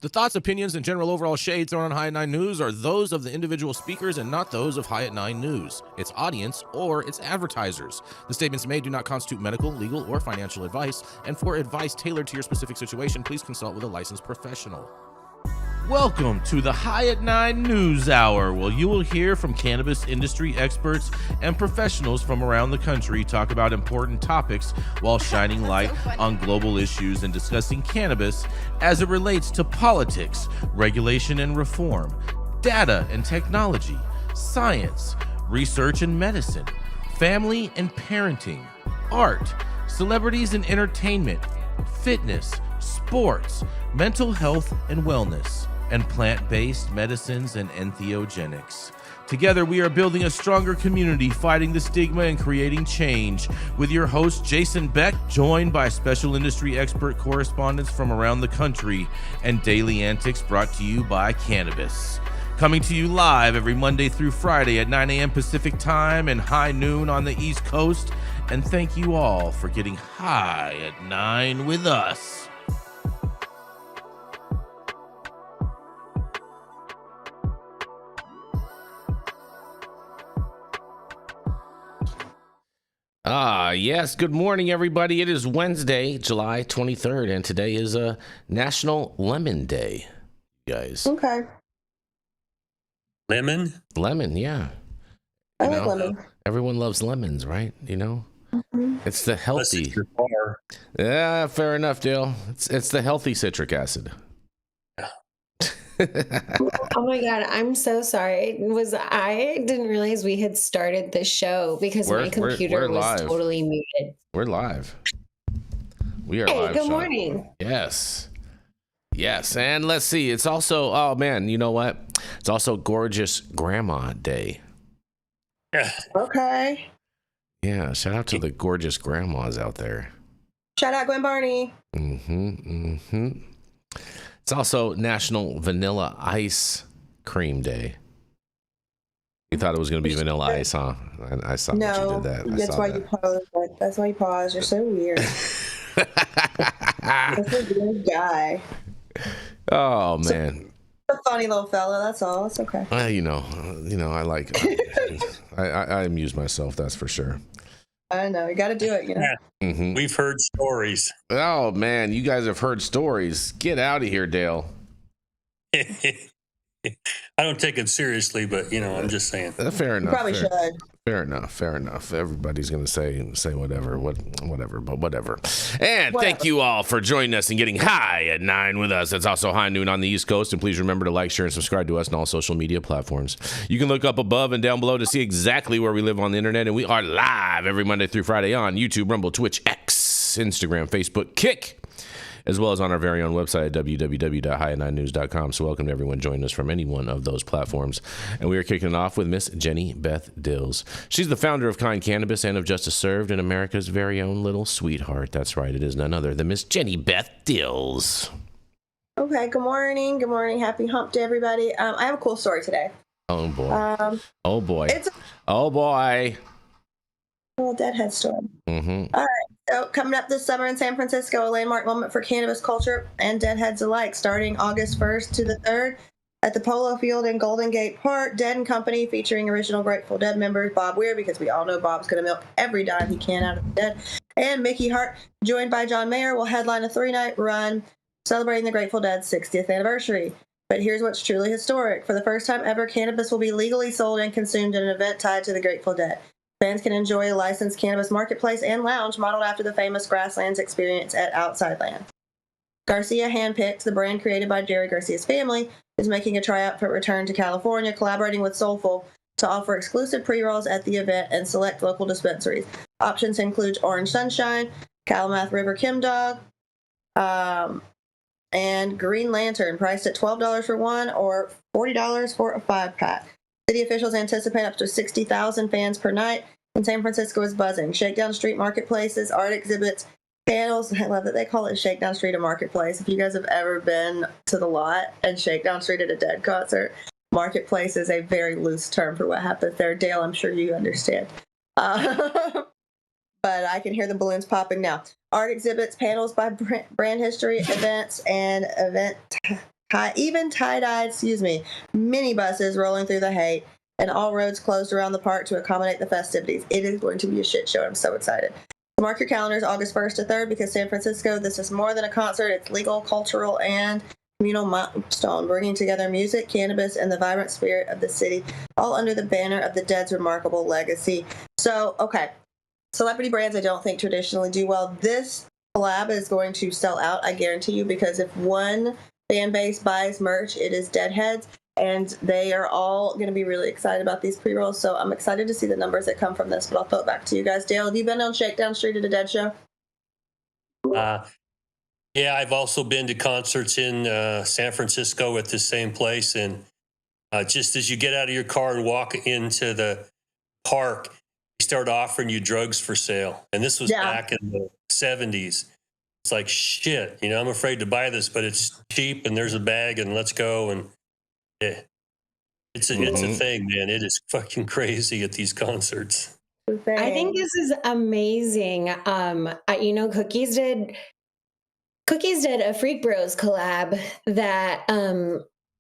The thoughts, opinions, and general overall shade thrown on High at 9 News are those of the individual speakers and not those of High at 9 News, its audience, or its advertisers. The statements made do not constitute medical, legal, or financial advice, and for advice tailored to your specific situation, please consult with a licensed professional. Welcome to the High at 9 News Hour, where you will hear from cannabis industry experts and professionals from around the country talk about important topics while shining light on global issues and discussing cannabis as it relates to politics, regulation and reform, data and technology, science, research and medicine, family and parenting, art, celebrities and entertainment, fitness, sports, mental health and wellness, and plant-based medicines and entheogenics. Together, we are building a stronger community, fighting the stigma and creating change. With your host, Jason Beck, joined by special industry expert correspondents from around the country, and daily antics brought to you by cannabis. Coming to you live every Monday through Friday at 9 a.m. Pacific time and high noon on the East Coast. And thank you all for getting high at 9 with us. Yes. Good morning, everybody. It is Wednesday, July 23rd, and today is a National Lemon Day, guys. Okay. Lemon? Lemon, yeah. I like lemon. Everyone loves lemons, right? You know? Mm-hmm. It's the healthy. Yeah, fair enough, Dale. It's the healthy citric acid. Oh my God, I'm so sorry. I didn't realize we had started the show because my computer was totally muted. We're live. We are live. Good morning. Yes. And let's see. It's also, oh man, you know what? It's also Gorgeous Grandma Day. Yeah. Okay. Yeah. Shout out to the gorgeous grandmas out there. Shout out Gwen Barney. It's also National Vanilla Ice Cream Day. You thought it was going to be vanilla ice, huh? I saw that you did that. That's why you paused. That's why you paused. You're so weird. That's a weird guy. Oh man. A funny little fella. That's all. It's okay. You know. I like. I amuse myself. That's for sure. I know. You got to do it. You know. Yeah. Mm-hmm. We've heard stories. Oh man, you guys have heard stories. Get out of here, Dale. I don't take it seriously, but I'm just saying. Fair enough. You probably should. Fair enough. Everybody's gonna say whatever, but whatever. And thank you all for joining us and getting high at 9 with us. It's also high noon on the East Coast, and please remember to like, share, and subscribe to us on all social media platforms. You can look up above and down below to see exactly where we live on the internet, and we are live every Monday through Friday on YouTube, Rumble, Twitch, X, Instagram, Facebook, Kick, as well as on our very own website at www.highat9news.com. So welcome to everyone joining us from any one of those platforms. And we are kicking it off with Miss Jenny Beth Dills. She's the founder of Kind Cannabis and of Justice Served, and America's very own little sweetheart. That's right, it is none other than Miss Jenny Beth Dills. Okay, good morning. Good morning. Happy hump to everybody. I have a cool story today. Oh, boy. Oh, boy. It's a little deadhead story. Mm-hmm. All right. So coming up this summer in San Francisco, a landmark moment for cannabis culture and deadheads alike. Starting August 1st to the 3rd at the Polo Field in Golden Gate Park, Dead and Company, featuring original Grateful Dead members Bob Weir, because we all know Bob's going to milk every dime he can out of the dead, and Mickey Hart, joined by John Mayer, will headline a 3-night run celebrating the Grateful Dead's 60th anniversary. But here's what's truly historic. For the first time ever, cannabis will be legally sold and consumed in an event tied to the Grateful Dead. Fans can enjoy a licensed cannabis marketplace and lounge modeled after the famous Grasslands experience at Outside Land. Garcia Handpicked, the brand created by Jerry Garcia's family, is making a tryout for return to California, collaborating with Soulful to offer exclusive pre-rolls at the event and select local dispensaries. Options include Orange Sunshine, Calumet River Chem Dog, and Green Lantern, priced at $12 for one or $40 for a 5-pack. City officials anticipate up to 60,000 fans per night, and San Francisco is buzzing. Shakedown Street marketplaces, art exhibits, panels. I love that they call it Shakedown Street a marketplace. If you guys have ever been to the lot and Shakedown Street at a Dead concert, marketplace is a very loose term for what happens there. Dale, I'm sure you understand. But I can hear the balloons popping now. Art exhibits, panels by brand history, events, and event even tie-dyed, minibuses rolling through the hay, and all roads closed around the park to accommodate the festivities. It is going to be a shit show. I'm so excited. Mark your calendars August 1st to 3rd, because San Francisco, this is more than a concert. It's legal, cultural, and communal milestone, bringing together music, cannabis, and the vibrant spirit of the city, all under the banner of the Dead's remarkable legacy. So, okay, celebrity brands I don't think traditionally do well. This collab is going to sell out, I guarantee you, because if one fan base buys merch, it is Deadheads, and they are all going to be really excited about these pre-rolls. So I'm excited to see the numbers that come from this, but I'll throw it back to you guys. Dale, have you been on Shakedown Street at a Dead show? Yeah, I've also been to concerts in San Francisco at the same place. And just as you get out of your car and walk into the park, they start offering you drugs for sale. And this was back in the 70s. It's like, shit, I'm afraid to buy this, but it's cheap and there's a bag and let's go. And yeah, it's a thing, man. It is fucking crazy at these concerts. I think this is amazing. Cookies did a Freak Bros collab that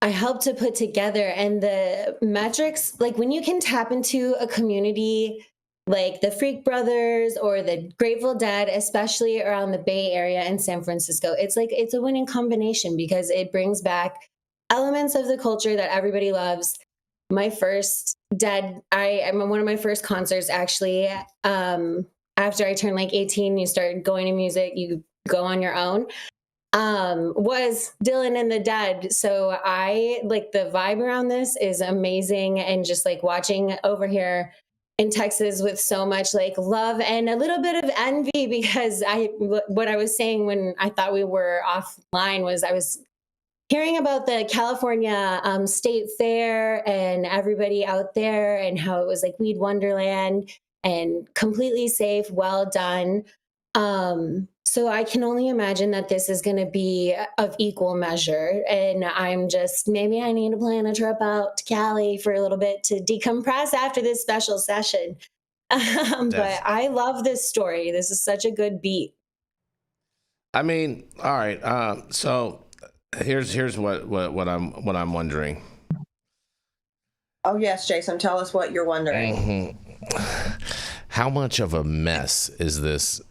I helped to put together, and the metrics, like when you can tap into a community like the Freak Brothers or the Grateful Dead, especially around the Bay Area and San Francisco, it's a winning combination because it brings back elements of the culture that everybody loves. My first Dead, I'm one of my first concerts actually. After I turned like 18, you start going to music, you go on your own, was Dylan and the Dead. So I like the vibe around this is amazing. And just like watching over here in Texas with so much like love and a little bit of envy, because what I was saying when I thought we were offline was I was hearing about the California State Fair and everybody out there and how it was like Weed Wonderland and completely safe, well done. So I can only imagine that this is going to be of equal measure. And maybe I need to plan a trip out to Cali for a little bit to decompress after this special session. But I love this story. This is such a good beat. I mean, all right. So here's what I'm wondering. Oh yes, Jason, tell us what you're wondering. How much of a mess is this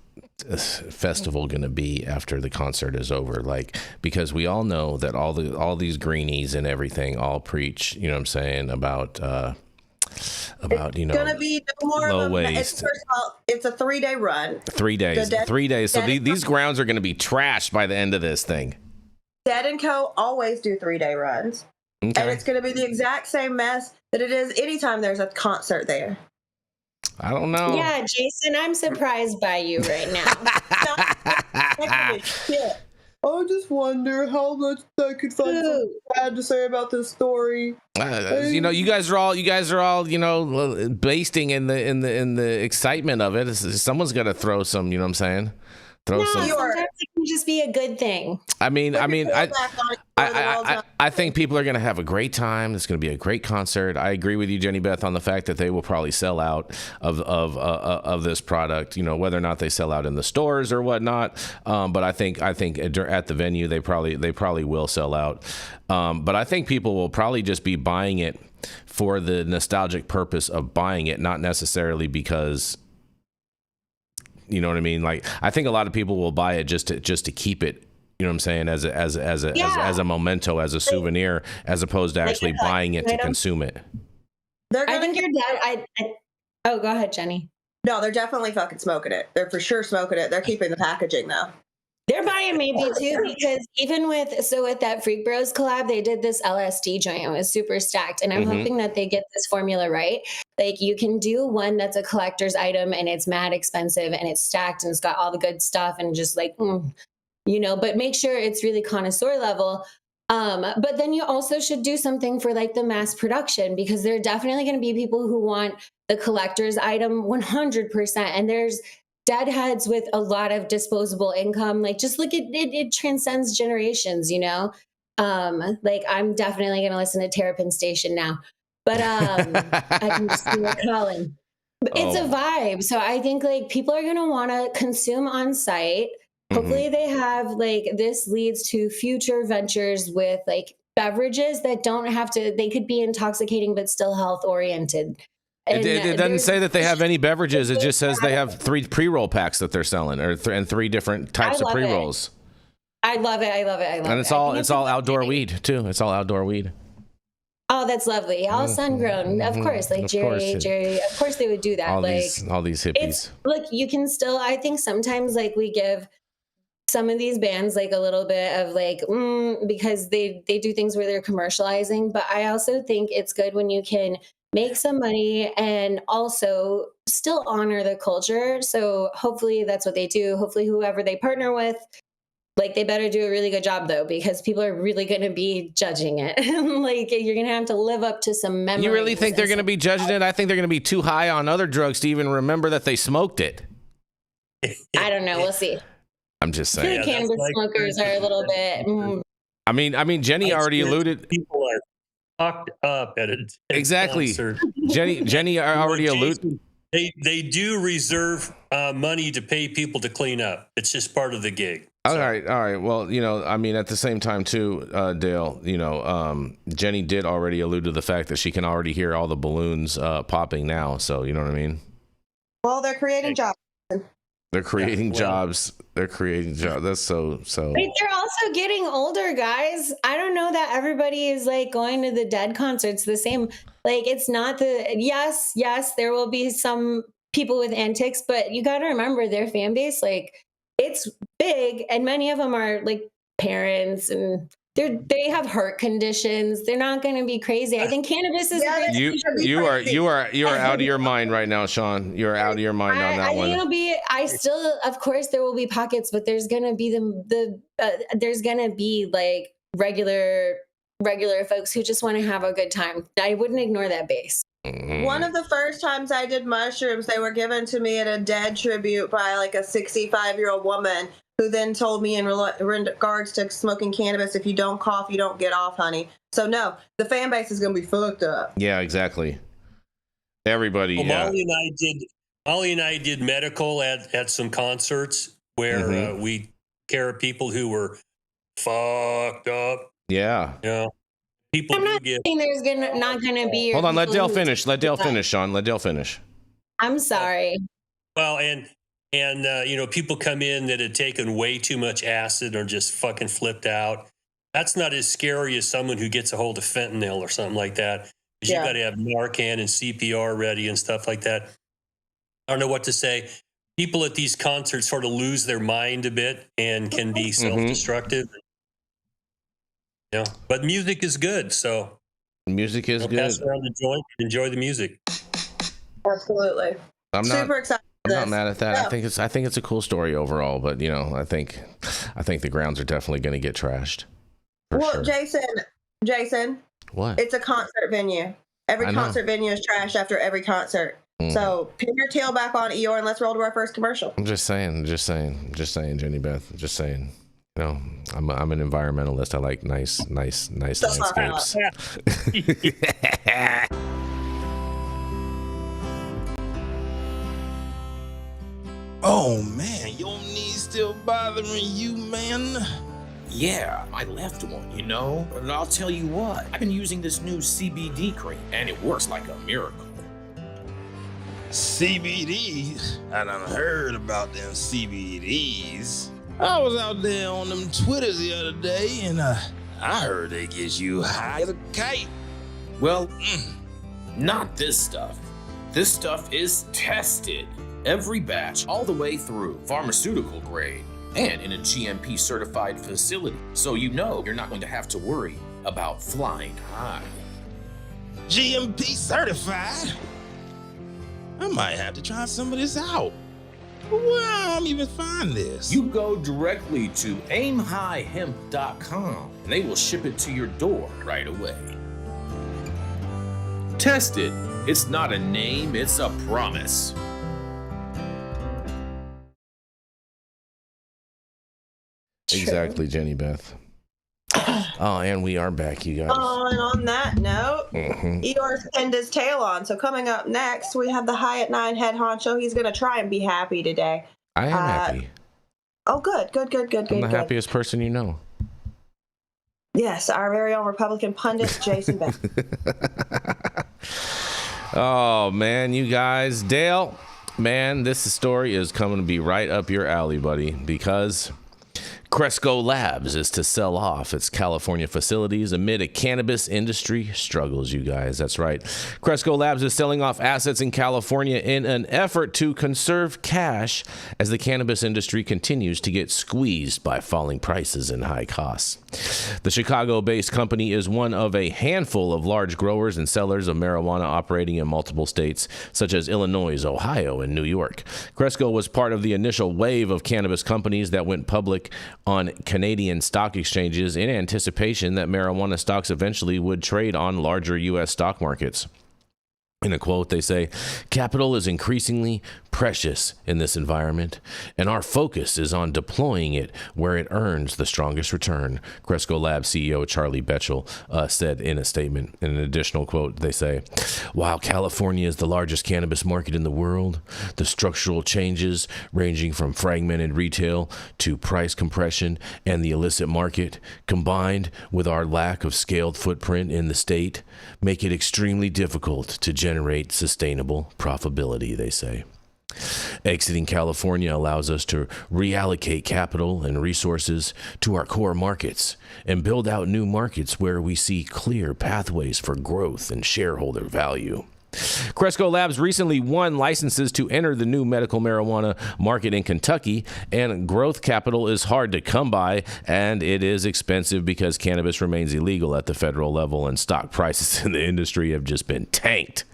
festival going to be after the concert is over? Like, because we all know that all these greenies and everything all preach, you know what I'm saying, about it's gonna be no more low of a waste. First of all, it's a 3-day run. 3 days. 3 days. So these grounds are going to be trashed by the end of this thing. Dead & Co. always do 3-day runs. Okay. And it's going to be the exact same mess that it is anytime there's a concert there. I don't know. Yeah, Jason, I'm surprised by you right now. I just wonder how much I could find something bad to say about this story. You guys are all basting in the excitement of it. Someone's got to throw some. You know what I'm saying? Sometimes it can just be a good thing. I think people are going to have a great time. It's going to be a great concert. I agree with you, Jenny Beth, on the fact that they will probably sell out of this product. Whether or not they sell out in the stores or whatnot. But I think at the venue they probably will sell out. But I think people will probably just be buying it for the nostalgic purpose of buying it, not necessarily because. You know what I mean? Like, I think a lot of people will buy it just to keep it. You know what I'm saying? As a memento, as a souvenir, as opposed to actually buying it to consume it. I think your dad. Oh, go ahead, Jenny. No, they're definitely fucking smoking it. They're for sure smoking it. They're keeping the packaging though. They're buying maybe too, because even with that Freak Bros collab, they did this LSD joint. It was super stacked. And I'm hoping that they get this formula right. Like, you can do one that's a collector's item and it's mad expensive and it's stacked and it's got all the good stuff and just like, but make sure it's really connoisseur level. But then you also should do something for like the mass production, because there are definitely going to be people who want the collector's item 100%. And there's deadheads with a lot of disposable income. Like, just look at it, it transcends generations, like, I'm definitely going to listen to Terrapin Station now, but I can just see what Colin, but it's a vibe. So I think like people are going to want to consume on site. Hopefully they have like, this leads to future ventures with like beverages that don't have to, they could be intoxicating, but still health oriented. It doesn't say that they have any beverages. It just says they have 3 pre-roll packs that they're selling, and 3 different types of pre-rolls. I love it. I love it. I love it. And it's all outdoor weed too. It's all outdoor weed. Oh, that's lovely. All sun grown, of course. Like Jerry, of course they would do that. All these hippies. Look, you can still. I think sometimes like we give some of these bands like a little bit of like because they do things where they're commercializing. But I also think it's good when you can make some money and also still honor the culture. So hopefully that's what they do. Hopefully whoever they partner with, like, they better do a really good job though, because people are really going to be judging it. Like, you're going to have to live up to some memories. You really think they're going to be judging it? I think they're going to be too high on other drugs to even remember that they smoked it. I don't know. We'll see. I'm just saying. Yeah, cannabis smokers are a little bit. I mean, Jenny already alluded. People are fucked up at a exactly. concert. Jenny already alluded. They do reserve money to pay people to clean up. It's just part of the gig. All right. Well, at the same time too, Dale, Jenny did already allude to the fact that she can already hear all the balloons popping now. So, you know what I mean? Well, they're creating jobs. They're creating jobs. They're creating jobs. That's so. Wait, they're also getting older, guys. I don't know that everybody is like going to the Dead concerts the same. Like, it's not yes, there will be some people with antics, but you got to remember their fan base, like, it's big, and many of them are like parents, and they have heart conditions. They're not going to be crazy. I think cannabis is you are out of your mind right now, Shaun. You're out of your mind on that one. It'll be. I still, of course, there will be pockets, but there's going to be there's going to be like regular folks who just want to have a good time. I wouldn't ignore that base. Mm-hmm. One of the first times I did mushrooms, they were given to me at a Dead tribute by like a 65-year-old woman who then told me in regards to smoking cannabis, if you don't cough, you don't get off, honey. So no, the fan base is going to be fucked up. Yeah, exactly. Everybody. Well, Molly and I did medical at some concerts where we care of people who were fucked up. Yeah. Yeah. People I'm not saying there's not going to be. Hold on, let Dale finish. Let Dale finish, Shaun. Let Dale finish. I'm sorry. Well, and people come in that had taken way too much acid or just fucking flipped out. That's not as scary as someone who gets a hold of fentanyl or something like that. Because you got to have Narcan and CPR ready and stuff like that. I don't know what to say. People at these concerts sort of lose their mind a bit and can be self-destructive. Yeah, but music is good, so music is good. Pass around the joint and enjoy the music. Absolutely. I'm super excited. I'm not mad at that. No. I think it's a cool story overall, but I think the grounds are definitely going to get trashed. Well, sure. Jason. What? It's a concert venue. Every concert venue is trashed after every concert. So pin your tail back on, Eeyore, and let's roll to our first commercial. I'm just saying, Jenny Beth. Just saying. I'm an environmentalist. I like nice landscapes. Oh man, your knees still bothering you, man? Yeah, my left one, and I'll tell you what, I've been using this new CBD cream, and it works like a miracle. CBDs? I done heard about them CBDs. I was out there on them Twitters the other day, and I heard they get you high as a kite. Well, not this stuff. This stuff is tested. Every batch, all the way through, pharmaceutical grade, and in a GMP certified facility. So you're not going to have to worry about flying high. GMP certified? I might have to try some of this out. Where I'm even find this? You go directly to aimhighhemp.com and they will ship it to your door right away. Test it. It's not a name, it's a promise. Exactly, Jenny Beth. Oh, and we are back, you guys. Oh, and on that note, Eeyore's pinned his tail on. So coming up next, we have the High at 9 head honcho. He's going to try and be happy today. I am happy. Oh, good. I'm the happiest person you know. Yes, our very own Republican pundit, Jason Beck. Oh, man, you guys. Dale, man, this story is coming to be right up your alley, buddy, because Cresco Labs is to sell off its California facilities amid a cannabis industry struggles, you guys. That's right. Cresco Labs is selling off assets in California in an effort to conserve cash as the cannabis industry continues to get squeezed by falling prices and high costs. The Chicago-based company is one of a handful of large growers and sellers of marijuana operating in multiple states, such as Illinois, Ohio, and New York. Cresco was part of the initial wave of cannabis companies that went public on Canadian stock exchanges in anticipation that marijuana stocks eventually would trade on larger U.S. stock markets. In a quote, they say, "Capital is increasingly precious in this environment, and our focus is on deploying it where it earns the strongest return," Cresco Labs CEO Charlie Betchel said in a statement. In an additional quote, they say, "While California is the largest cannabis market in the world, the structural changes ranging from fragmented retail to price compression and the illicit market, combined with our lack of scaled footprint in the state, make it extremely difficult to generate sustainable profitability," they say. "Exiting California allows us to reallocate capital and resources to our core markets and build out new markets where we see clear pathways for growth and shareholder value." Cresco Labs recently won licenses to enter the new medical marijuana market in Kentucky, and growth capital is hard to come by, and it is expensive because cannabis remains illegal at the federal level and stock prices in the industry have just been tanked.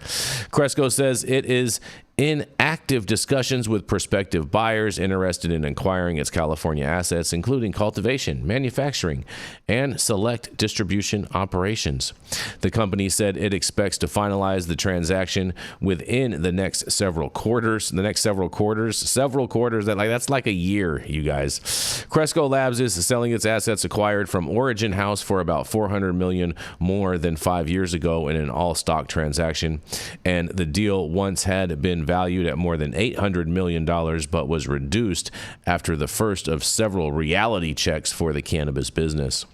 Cresco says it is in active discussions with prospective buyers interested in acquiring its California assets, including cultivation, manufacturing, and select distribution operations. The company said it expects to finalize the transaction within the next several quarters. That's like a year, you guys. Cresco Labs is selling its assets acquired from Origin House for about $400 million more than 5 years ago in an all-stock transaction, and the deal once had been valued at more than $800 million, but was reduced after the first of several reality checks for the cannabis business.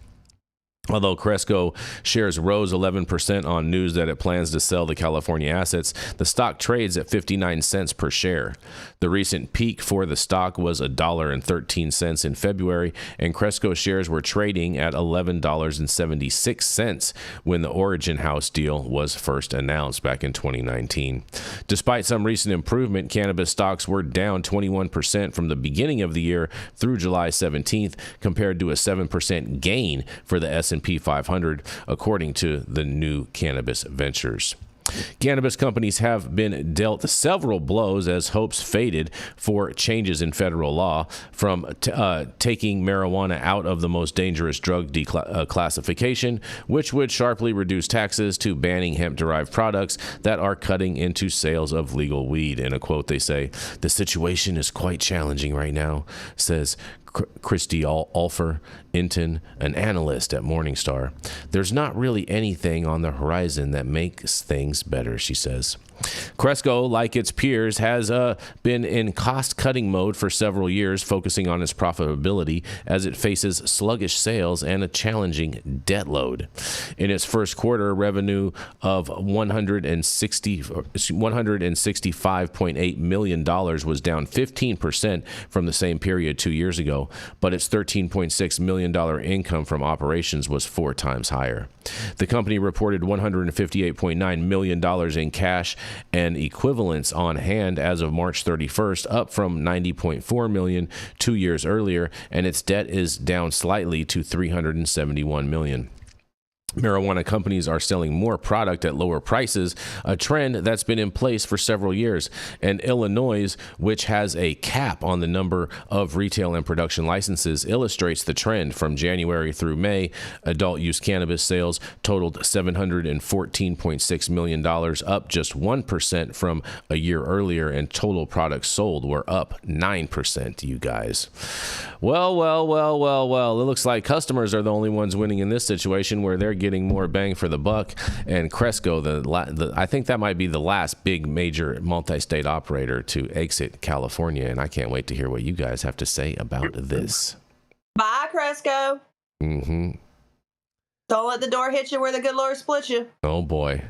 Although Cresco shares rose 11% on news that it plans to sell the California assets, the stock trades at 59 cents per share. The recent peak for the stock was $1.13 in February, and Cresco shares were trading at $11.76 when the Origin House deal was first announced back in 2019. Despite some recent improvement, cannabis stocks were down 21% from the beginning of the year through July 17th, compared to a 7% gain for the S&P 500, according to the New Cannabis Ventures. Cannabis companies have been dealt several blows as hopes faded for changes in federal law, from taking marijuana out of the most dangerous drug classification, which would sharply reduce taxes, to banning hemp-derived products that are cutting into sales of legal weed. In a quote, they say, "The situation is quite challenging right now," says Christy Alfer Inton, an analyst at Morningstar. "There's not really anything on the horizon that makes things better," she says. Cresco, like its peers, has been in cost-cutting mode for several years, focusing on its profitability as it faces sluggish sales and a challenging debt load. In its first quarter, revenue of $165.8 million was down 15% from the same period 2 years ago, but its $13.6 million income from operations was 4 times higher. The company reported $158.9 million in cash and equivalents on hand as of March 31st, up from $90.4 million 2 years earlier, and its debt is down slightly to $371 million. Marijuana companies are selling more product at lower prices, a trend that's been in place for several years. And Illinois, which has a cap on the number of retail and production licenses, illustrates the trend. From January through May, adult use cannabis sales totaled $714.6 million, up just 1% from a year earlier, and total products sold were up 9%, you guys. Well, it looks like customers are the only ones winning in this situation, where they're getting more bang for the buck. And Cresco, I think that might be the last big major multi-state operator to exit California. And I can't wait to hear what you guys have to say about this. Bye, Cresco. Mm-hmm. Don't let the door hit you where the good Lord split you. Oh, boy.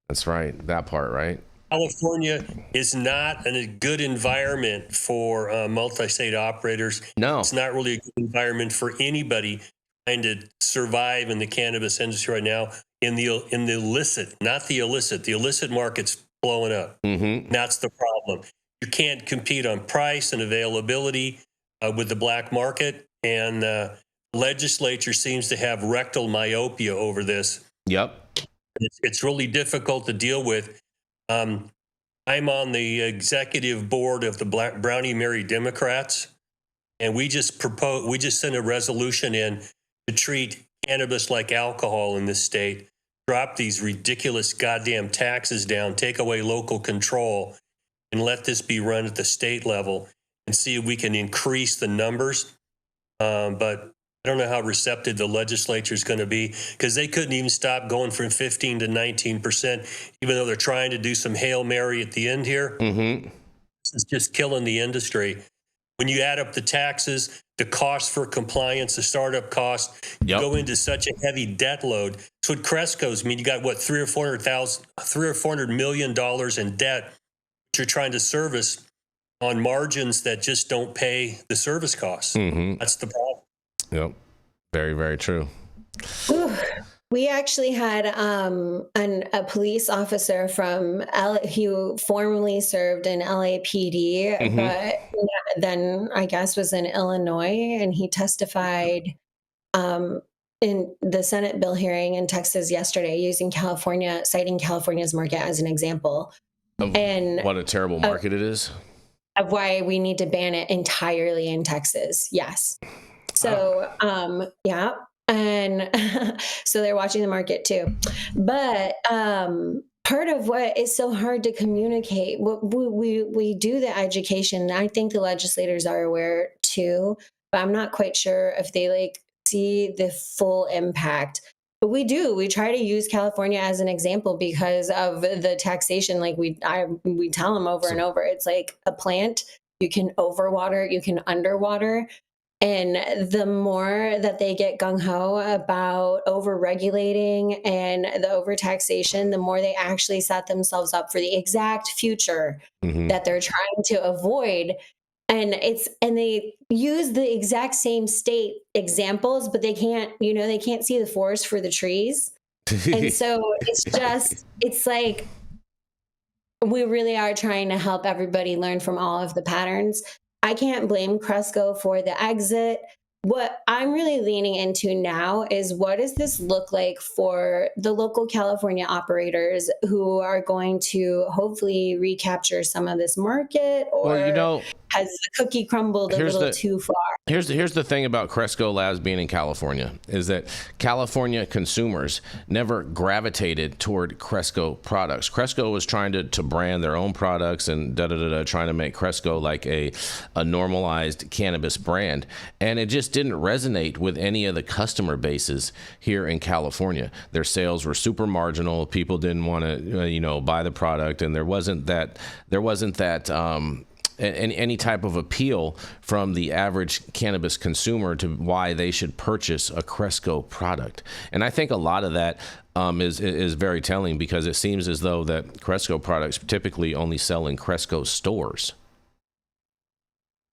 That's right. That part, right? California is not a good environment for multi-state operators. No. It's not really a good environment for anybody trying to survive in the cannabis industry right now in the illicit, not the illicit. The illicit market's blowing up. Mm-hmm. That's the problem. You can't compete on price and availability with the black market, and legislature seems to have rectal myopia over this. Yep. It's really difficult to deal with. I'm on the executive board of the Brownie Mary Democrats, and we just sent a resolution in to treat cannabis like alcohol in this state, drop these ridiculous goddamn taxes down, take away local control, and let this be run at the state level and see if we can increase the numbers. But I don't know how receptive the legislature is going to be, because they couldn't even stop going from 15 to 19%, even though they're trying to do some Hail Mary at the end here. Mm-hmm. This is just killing the industry. When you add up the taxes, the cost for compliance, the startup cost, you go into such a heavy debt load. That's what Cresco's mean. You got what, $300 million in debt that you're trying to service on margins that just don't pay the service costs. Mm-hmm. That's the problem. Yep. Very, very true. We actually had a police officer from who formerly served in LAPD, Mm-hmm. but then I guess was in Illinois, and he testified in the Senate bill hearing in Texas yesterday, citing California's market as an example. And what a terrible market it is. Of why we need to ban it entirely in Texas. Yes. So, yeah. And so they're watching the market too. But part of what is so hard to communicate, we do the education. I think the legislators are aware too, but I'm not quite sure if they see the full impact. But we try to use California as an example because of the taxation. We tell them over and over, it's like a plant. You can overwater, you can underwater. And the more that they get gung-ho about over-regulating and the overtaxation, the more they actually set themselves up for the exact future that they're trying to avoid. And they use the exact same state examples, but they can't see the forest for the trees. And so it's like we really are trying to help everybody learn from all of the patterns. I can't blame Cresco for the exit. What I'm really leaning into now is, what does this look like for the local California operators who are going to hopefully recapture some of this market, or has the cookie crumbled a little too far? Here's the thing about Cresco Labs being in California, is that California consumers never gravitated toward Cresco products. Cresco was trying to brand their own products and trying to make Cresco like a normalized cannabis brand. And it just didn't resonate with any of the customer bases here in California. Their sales were super marginal. People didn't want to, buy the product, and there wasn't that any type of appeal from the average cannabis consumer to why they should purchase a Cresco product. And I think a lot of that is very telling, because it seems as though that Cresco products typically only sell in Cresco stores.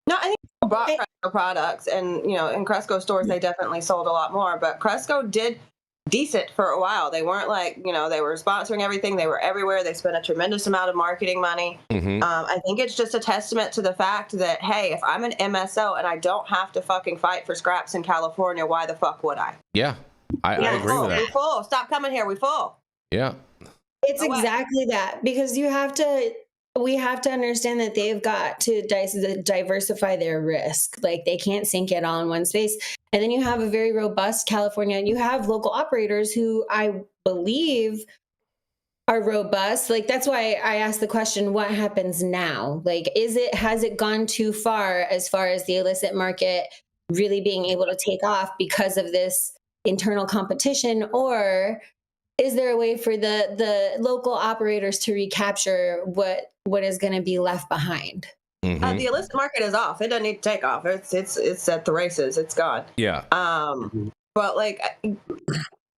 No, I think people bought Cresco products, and in Cresco stores they definitely sold a lot more. But Cresco did decent for a while. They weren't they were sponsoring everything. They were everywhere. They spent a tremendous amount of marketing money. I think it's just a testament to the fact that, hey, if I'm an MSO and I don't have to fucking fight for scraps in California, why the fuck would I? Yeah, I agree with that. We're full. Stop coming here. We full. Yeah. It's exactly that, because we have to understand that they've got to diversify their risk. They can't sink it all in one space. And then you have a very robust California, and you have local operators who I believe are robust. That's why I asked the question, what happens now? Has it gone too far as the illicit market really being able to take off because of this internal competition, or is there a way for the local operators to recapture what is going to be left behind? Mm-hmm. The illicit market is off. It doesn't need to take off. It's at the races. It's gone. Yeah. But like,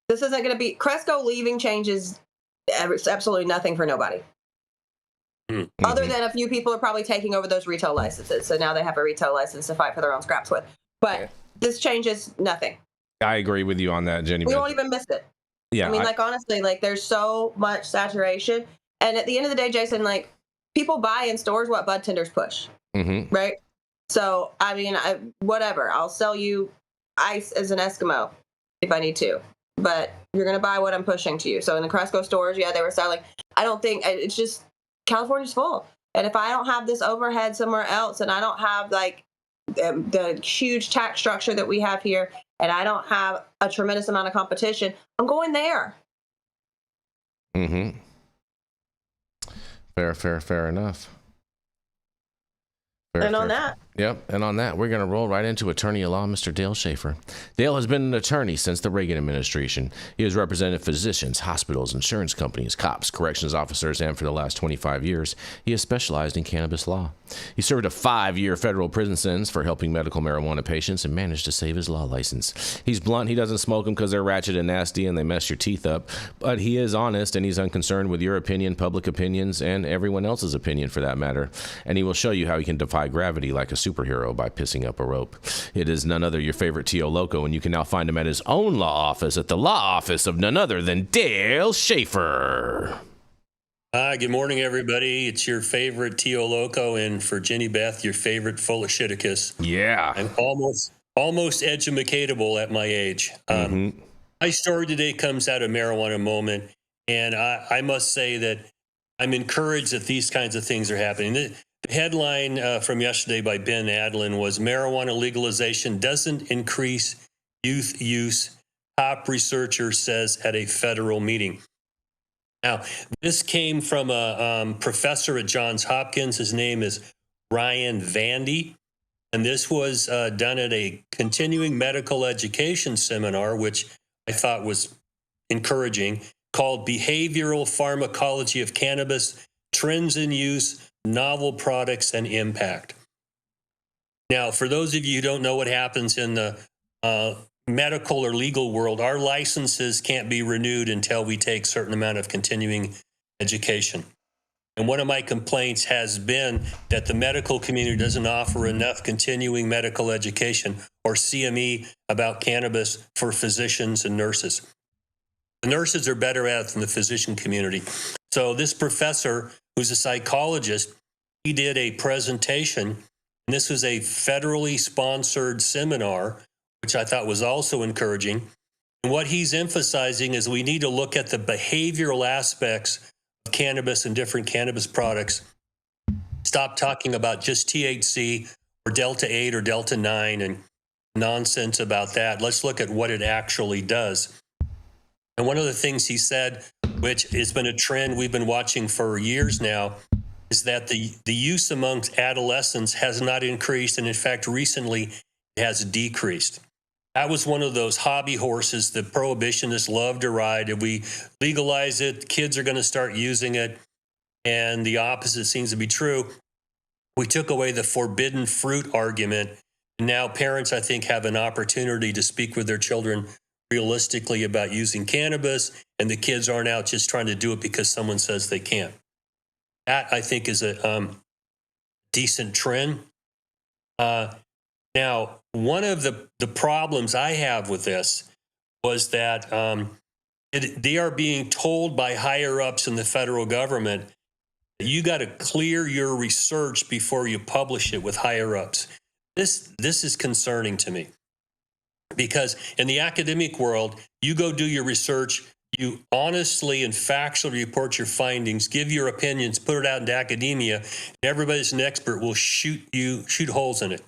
this isn't going to be Cresco leaving changes absolutely nothing for nobody. Mm-hmm. Other than a few people are probably taking over those retail licenses, so now they have a retail license to fight for their own scraps with. But this changes nothing. I agree with you on that, Jenny. We won't even miss it. Yeah. I mean, like, honestly, like, there's so much saturation. And at the end of the day, Jason, like, people buy in stores what bud tenders push, right? So, I mean, whatever. I'll sell you ice as an Eskimo if I need to. But you're going to buy what I'm pushing to you. So in the Cresco stores, yeah, they were selling. I don't think, it's just, California's full. And if I don't have this overhead somewhere else, and I don't have, like, the huge tax structure that we have here, and I don't have a tremendous amount of competition, I'm going there. Mm-hmm. Fair enough. Yep. And on that, we're going to roll right into attorney at law, Mr. Dale Schafer. Dale has been an attorney since the Reagan administration. He has represented physicians, hospitals, insurance companies, cops, corrections officers, and for the last 25 years, he has specialized in cannabis law. He served a 5-year federal prison sentence for helping medical marijuana patients and managed to save his law license. He's blunt. He doesn't smoke them because they're ratchet and nasty and they mess your teeth up. But he is honest and he's unconcerned with your opinion, public opinions, and everyone else's opinion for that matter. And he will show you how he can defy gravity like a superhero by pissing up a rope. It is none other your favorite Tio Loco, and you can now find him at his own law office at the law office of none other than Dale Schafer. Hi, good morning, everybody. It's your favorite Tio Loco, and for Jenny Beth, your favorite full of shiticus. Yeah. I'm almost educatable at my age. My story today comes out of Marijuana Moment, and I must say that I'm encouraged that these kinds of things are happening. The headline from yesterday by Ben Adlin was marijuana legalization doesn't increase youth use, top researcher says at a federal meeting. Now, this came from a professor at Johns Hopkins. His name is Ryan Vandy. And this was done at a continuing medical education seminar, which I thought was encouraging, called Behavioral Pharmacology of Cannabis, Trends in Use, Novel Products, and Impact. Now, for those of you who don't know what happens in the medical or legal world, our licenses can't be renewed until we take a certain amount of continuing education. And one of my complaints has been that the medical community doesn't offer enough continuing medical education or CME about cannabis for physicians and nurses. The nurses are better at it than the physician community. So this professor, who's a psychologist, he did a presentation, and this was a federally sponsored seminar, which I thought was also encouraging. And what he's emphasizing is we need to look at the behavioral aspects of cannabis and different cannabis products. Stop talking about just THC or Delta 8 or Delta 9 and nonsense about that. Let's look at what it actually does. And one of the things he said, which has been a trend we've been watching for years now, is that the use amongst adolescents has not increased, and in fact, recently it has decreased. That was one of those hobby horses that prohibitionists love to ride. If we legalize it, kids are going to start using it, and the opposite seems to be true. We took away the forbidden fruit argument, and now parents, I think, have an opportunity to speak with their children realistically about using cannabis, and the kids aren't out just trying to do it because someone says they can't. That, I think, is a decent trend. Now, one of the problems I have with this was that they are being told by higher-ups in the federal government that you got to clear your research before you publish it with higher-ups. This is concerning to me. Because in the academic world, you go do your research, you honestly and factually report your findings, give your opinions, put it out into academia, and everybody's an expert will shoot holes in it.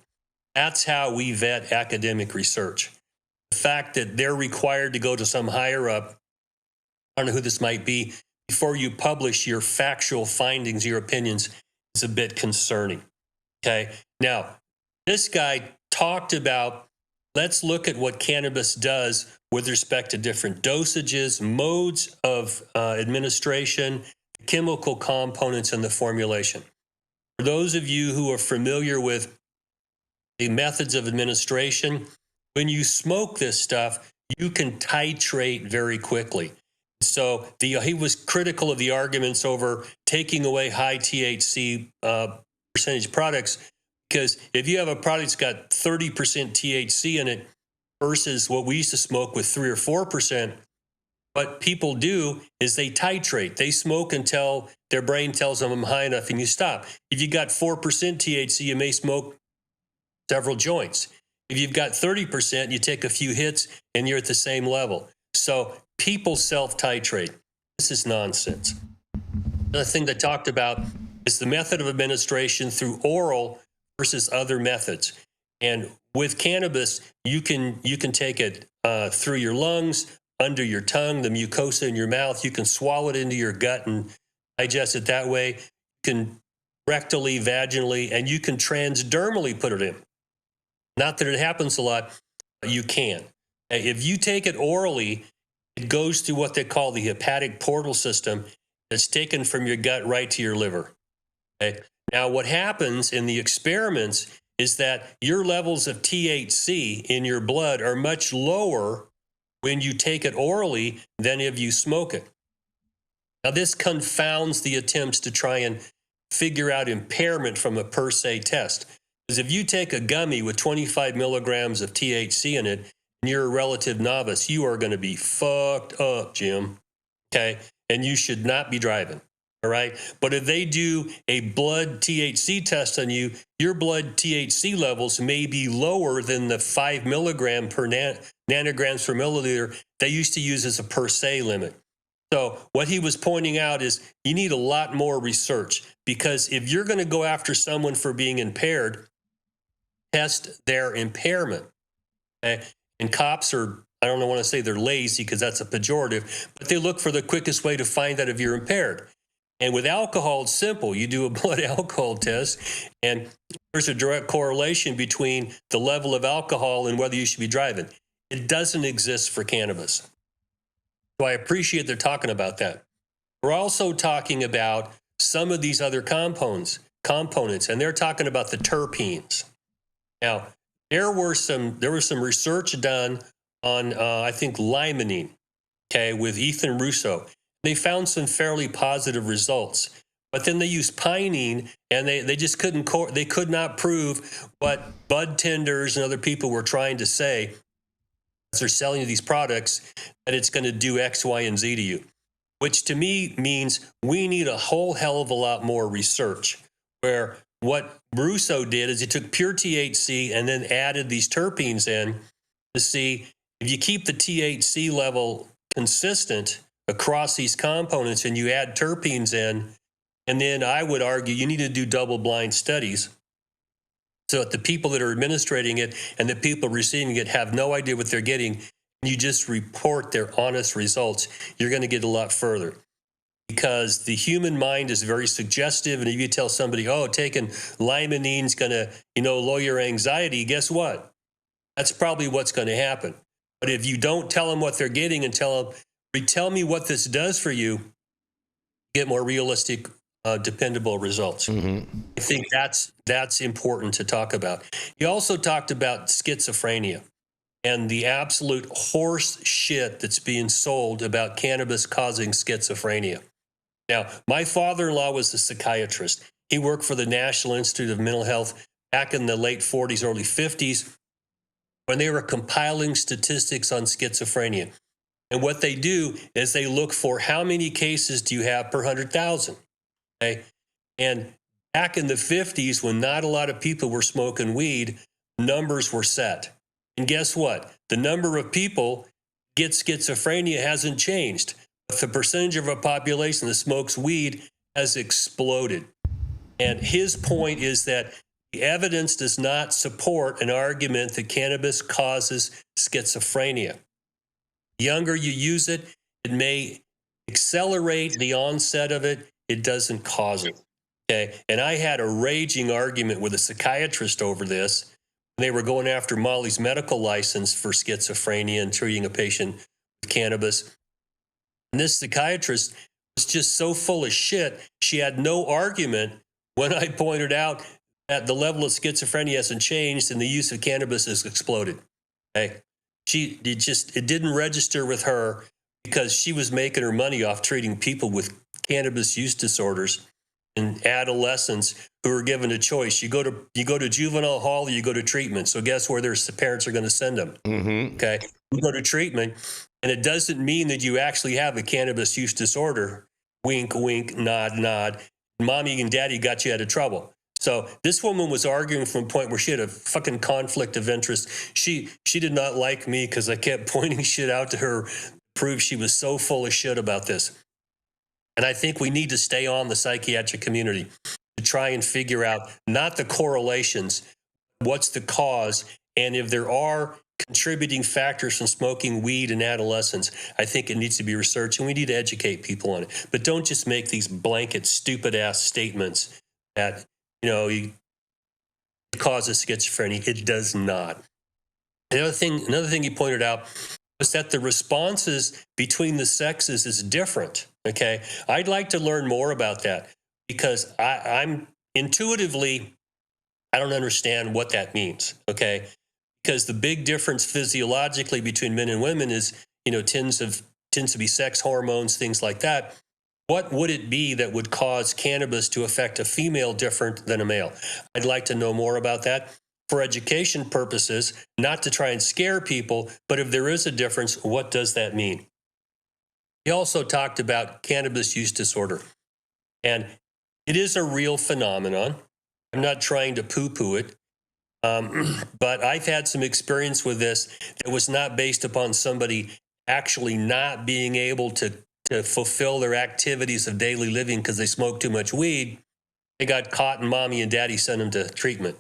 That's how we vet academic research. The fact that they're required to go to some higher up, I don't know who this might be, before you publish your factual findings, your opinions, is a bit concerning. Okay. Now, this guy talked about let's look at what cannabis does with respect to different dosages, modes of administration, chemical components, and the formulation. For those of you who are familiar with the methods of administration, when you smoke this stuff, you can titrate very quickly. So he was critical of the arguments over taking away high THC percentage products, because if you have a product that's got 30% THC in it versus what we used to smoke with 3 or 4%, what people do is they titrate. They smoke until their brain tells them I'm high enough and you stop. If you got 4% THC, you may smoke several joints. If you've got 30%, you take a few hits and you're at the same level. So people self-titrate. This is nonsense. The thing they talked about is the method of administration through oral versus other methods. And with cannabis, you can take it through your lungs, under your tongue, the mucosa in your mouth. You can swallow it into your gut and digest it that way. You can rectally, vaginally, and you can transdermally put it in. Not that it happens a lot, but you can. If you take it orally, it goes through what they call the hepatic portal system. It's taken from your gut right to your liver. Okay? Now, what happens in the experiments is that your levels of THC in your blood are much lower when you take it orally than if you smoke it. Now, this confounds the attempts to try and figure out impairment from a per se test. Because if you take a gummy with 25 milligrams of THC in it, and you're a relative novice, you are going to be fucked up, Jim. Okay? And you should not be driving. All right? But if they do a blood THC test on you, your blood THC levels may be lower than the 5 milligram per nanograms per milliliter they used to use as a per se limit. So what he was pointing out is you need a lot more research, because if you're going to go after someone for being impaired, test their impairment. Okay? And cops are, I don't want to say they're lazy because that's a pejorative, but they look for the quickest way to find out if you're impaired. And with alcohol, it's simple. You do a blood alcohol test, and there's a direct correlation between the level of alcohol and whether you should be driving. It doesn't exist for cannabis. So I appreciate they're talking about that. We're also talking about some of these other components, and they're talking about the terpenes. Now, there was some research done on, I think, limonene, okay, with Ethan Russo. They found some fairly positive results, but then they used pinene, and they just they could not prove what bud tenders and other people were trying to say as they're selling you these products, that it's going to do X, Y, and Z to you, which to me means we need a whole hell of a lot more research, where what Russo did is he took pure THC and then added these terpenes in to see if you keep the THC level consistent across these components and you add terpenes in, and then I would argue you need to do double-blind studies so that the people that are administrating it and the people receiving it have no idea what they're getting. You just report their honest results. You're going to get a lot further, because the human mind is very suggestive. And if you tell somebody, oh, taking limonene is going to, lower your anxiety, guess what? That's probably what's going to happen. But if you don't tell them what they're getting and tell me what this does for you, get more realistic, dependable results. Mm-hmm. I think that's important to talk about. He also talked about schizophrenia and the absolute horse shit that's being sold about cannabis causing schizophrenia. Now, my father-in-law was a psychiatrist. He worked for the National Institute of Mental Health back in the late 40s, early 50s, when they were compiling statistics on schizophrenia. And what they do is they look for how many cases do you have per 100,000. Okay? And back in the 50s, when not a lot of people were smoking weed, numbers were set. And guess what? The number of people get schizophrenia hasn't changed, but the percentage of a population that smokes weed has exploded. And his point is that the evidence does not support an argument that cannabis causes schizophrenia. The younger you use it, it may accelerate the onset of it. It doesn't cause it. Okay. And I had a raging argument with a psychiatrist over this, They were going after Molly's medical license for schizophrenia and treating a patient with cannabis. And this psychiatrist was just so full of shit. She had no argument when I pointed out that the level of schizophrenia hasn't changed and the use of cannabis has exploded. Okay? It didn't register with her because she was making her money off treating people with cannabis use disorders and adolescents who are given a choice. You go to juvenile hall or you go to treatment. So guess where the parents are going to send them? Mm-hmm. Okay. You go to treatment, and it doesn't mean that you actually have a cannabis use disorder. Wink, wink, nod, nod. Mommy and daddy got you out of trouble. So this woman was arguing from a point where she had a fucking conflict of interest. She did not like me because I kept pointing shit out to her, prove she was so full of shit about this. And I think we need to stay on the psychiatric community to try and figure out not the correlations, what's the cause, and if there are contributing factors from smoking weed in adolescence, I think it needs to be researched, and we need to educate people on it. But don't just make these blanket, stupid-ass statements that, it causes schizophrenia. It does not. Another thing he pointed out was that the responses between the sexes is different. Okay, I'd like to learn more about that because I'm intuitively, I don't understand what that means. Okay, because the big difference physiologically between men and women is, tends to be sex hormones, things like that. What would it be that would cause cannabis to affect a female different than a male? I'd like to know more about that for education purposes, not to try and scare people, but if there is a difference, what does that mean? He also talked about cannabis use disorder, and it is a real phenomenon. I'm not trying to poo-poo it, but I've had some experience with this that was not based upon somebody actually not being able to fulfill their activities of daily living because they smoked too much weed. They got caught and mommy and daddy sent them to treatment.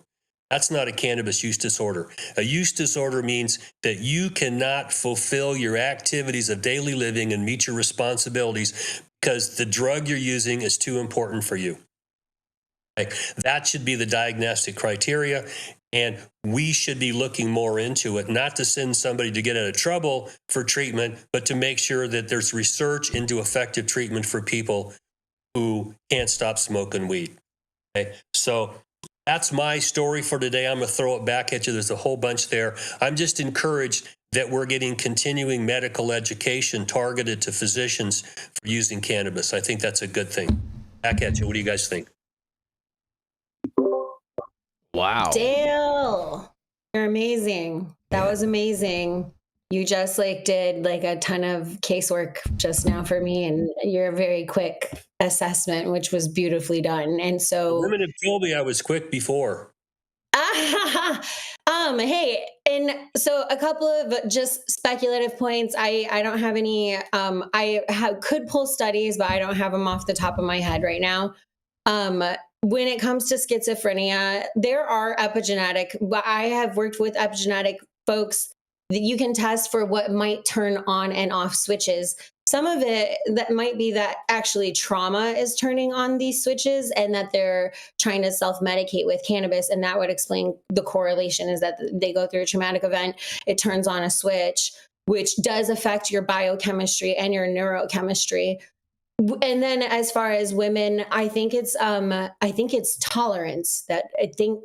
That's not a cannabis use disorder. A use disorder means that you cannot fulfill your activities of daily living and meet your responsibilities because the drug you're using is too important for you. Okay? That should be the diagnostic criteria, and we should be looking more into it, not to send somebody to get out of trouble for treatment, but to make sure that there's research into effective treatment for people who can't stop smoking weed. Okay? So that's my story for today. I'm going to throw it back at you. There's a whole bunch there. I'm just encouraged that we're getting continuing medical education targeted to physicians for using cannabis. I think that's a good thing. Back at you. What do you guys think? Wow. Dale, you're amazing. That was amazing. You just did a ton of casework just now for me, and your very quick assessment, which was beautifully done. And so Women have told me I was quick before. Hey, and so a couple of just speculative points. I don't have any, could pull studies, but I don't have them off the top of my head right now. When it comes to schizophrenia, there are I have worked with epigenetic folks that you can test for what might turn on and off switches. Some of it that might be that actually trauma is turning on these switches and that they're trying to self-medicate with cannabis. And that would explain the correlation, is that they go through a traumatic event, it turns on a switch, which does affect your biochemistry and your neurochemistry. And then as far as women, I think it's tolerance that